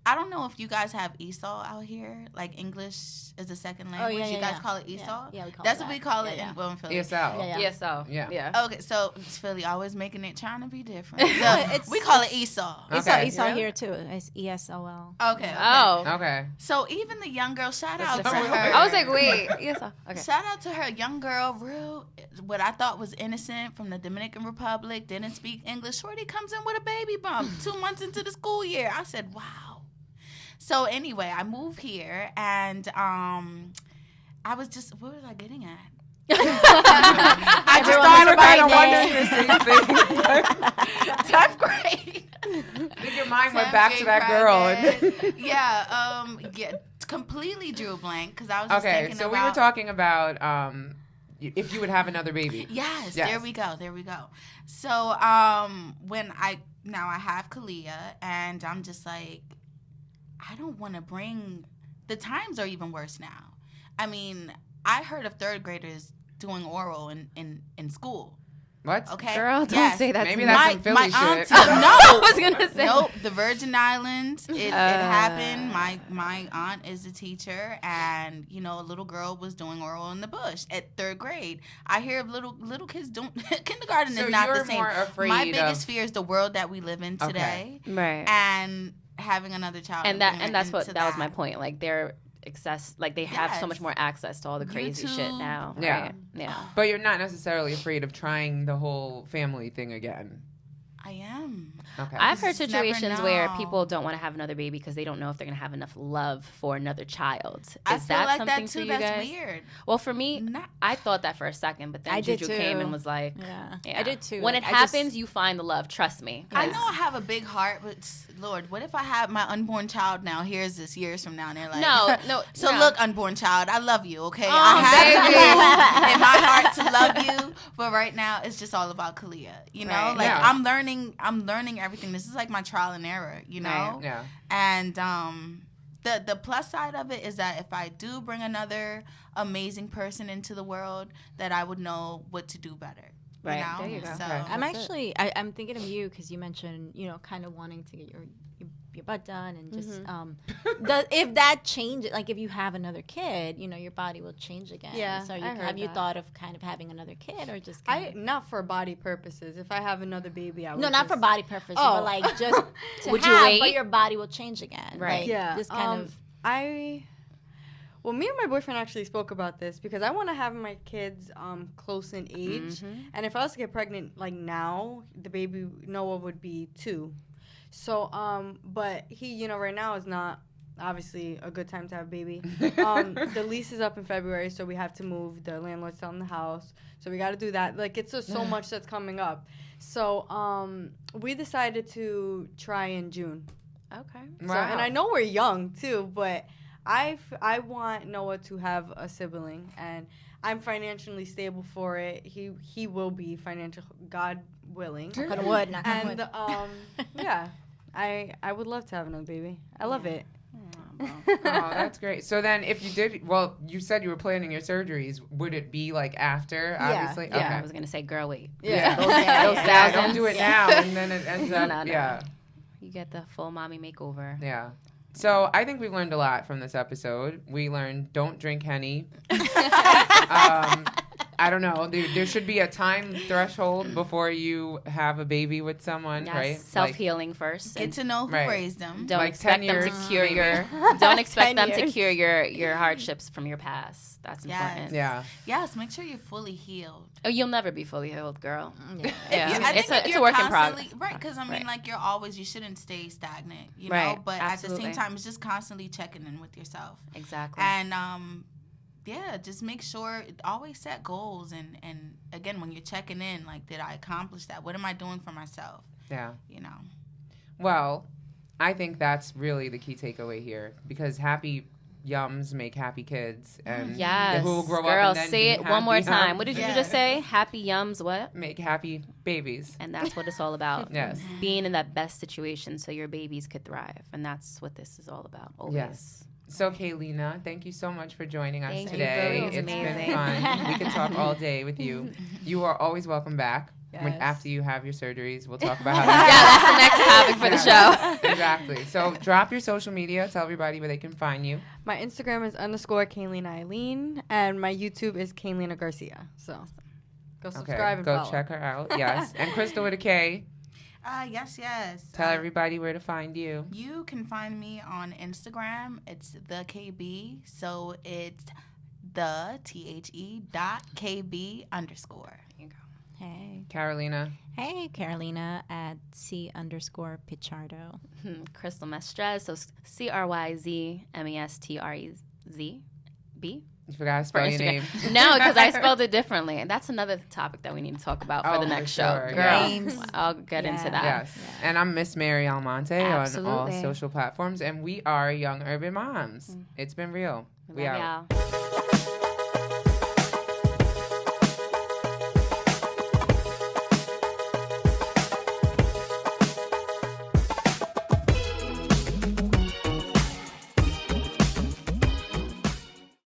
I don't know if you guys have ESOL out here, like English is a second language. You guys call it ESOL? Yeah, we call That's it what we call it in Philly. ESL. ESL. Yeah. Okay, so Philly always making it trying to be different. So we call it ESOL. Okay. ESOL here too. It's ESOL. Okay. Oh. Okay. So even the young girl, shout out to her. I was like, wait, ESOL. Okay. Shout out to her, young girl, what I thought was innocent from the Dominican Republic, didn't speak English. Shorty comes in with a baby bump 2 months into the school year. I said, wow. So anyway, I moved here, and I was just, what was I getting at? I just started kind of wondering the same thing. 10th grade. I think your mind went back to that girl. Yeah, completely drew a blank because I was just thinking about. Okay, so we were talking about if you would have another baby. Yes, there we go. So when I have Kalia, and I'm just like, I don't want to bring. The times are even worse now. I mean, I heard of third graders doing oral in school. What? Okay, girl, don't say that. Maybe that's some Philly shit. Auntie, no, I was gonna say. Nope, the Virgin Islands. It happened. My aunt is a teacher, and a little girl was doing oral in the bush at third grade. I hear of little kids doing kindergarten is not the same. More afraid My biggest fear is the world that we live in today, right? And having another child, and that was my point. Like they're they have so much more access to all the crazy shit now. Yeah, yeah. But you're not necessarily afraid of trying the whole family thing again. I am. Okay. I've heard situations where people don't want to have another baby because they don't know if they're going to have enough love for another child. Is that something to you guys? That's weird. Well, for me, I thought that for a second, but then Juju came and was like, I did too. When it happens, you find the love. Trust me. I know I have a big heart, but Lord, what if I have my unborn child now? Here's this years from now, and they're like, no. So look, unborn child, I love you. Okay, I have in my heart to love you, but right now it's just all about Kalia. I'm learning everything. This is like my trial and error, Right. Yeah. And the plus side of it is that if I do bring another amazing person into the world, that I would know what to do better. Right. There you go. So I'm thinking of you because you mentioned, kind of wanting to get your butt done and just if that changes, like if you have another kid, your body will change again. Yeah. So have you thought of kind of having another kid or just not for body purposes. If I have another baby, I would not for body purposes, but like just to would have, you wait? But your body will change again. Right. Like, yeah. This kind of. Well, me and my boyfriend actually spoke about this because I want to have my kids close in age, and if I was to get pregnant like now, the baby Noah would be 2. So, but he, right now is not obviously a good time to have a baby. The lease is up in February, so we have to move. The landlord's selling the house, so we got to do that. Like, it's just so much that's coming up. So, we decided to try in June. Okay. So, and I know we're young too, but I want Noah to have a sibling, and I'm financially stable for it. He will be financial, God willing. Knock on wood. And yeah, I would love to have another baby. I love it. Oh, that's great. So then if you did, you said you were planning your surgeries. Would it be like after, obviously? Yeah. Okay. I was going to say, girl, wait. Yeah. Those thousands. Don't do it now. And then it ends up, No. You get the full mommy makeover. Yeah. So I think we've learned a lot from this episode. We learned don't drink Henny. I don't know. There should be a time threshold before you have a baby with someone, right? Self-healing first. Get to know who raised them. Don't expect them to cure don't expect them to cure your hardships from your past. That's important. Yeah. Yes, make sure you're fully healed. Oh, you'll never be fully healed, girl. Yeah. It's a work in progress. Right, because I mean, like, you shouldn't stay stagnant, you know? Right, But absolutely. at the same time, it's just constantly checking in with yourself. Exactly. And, just make sure, always set goals. And again, when you're checking in, like, did I accomplish that? What am I doing for myself? Yeah. You know? Well, I think that's really the key takeaway here, because happy yums make happy kids, and who will grow up and then say be it one more happy time. yums. What did you just say? Happy yums what? Make happy babies. And that's what it's all about. Yes. Being in that best situation so your babies could thrive. And that's what this is all about. Always. Yes. So, Kaylina, thank you so much for joining us Thank you, today. girls. It's Amazing. been fun. We can talk all day with you. You are always welcome back. Yes. After you have your surgeries, we'll talk about how That's the next topic for the show. Exactly. So drop your social media. Tell everybody where they can find you. My Instagram is _Kaylina Eileen, and my YouTube is Kaylina Garcia. So go subscribe and go follow. check her out. Yes. And Crystal with a K. Yes. Tell everybody where to find you. You can find me on Instagram. It's the KB. So it's the THE.KB_. Hey. Carolina. Hey, Carolina at C_Pichardo. Crystal Mestres. So CRYZMESTREZB. You forgot to spell your name. No, because I spelled it differently. And that's another topic that we need to talk about for the next show. Girl, I'll get into that. Yes. Yeah. And I'm Miss Mary Almonte on all social platforms. And we are Young Urban Moms. It's been real. We out.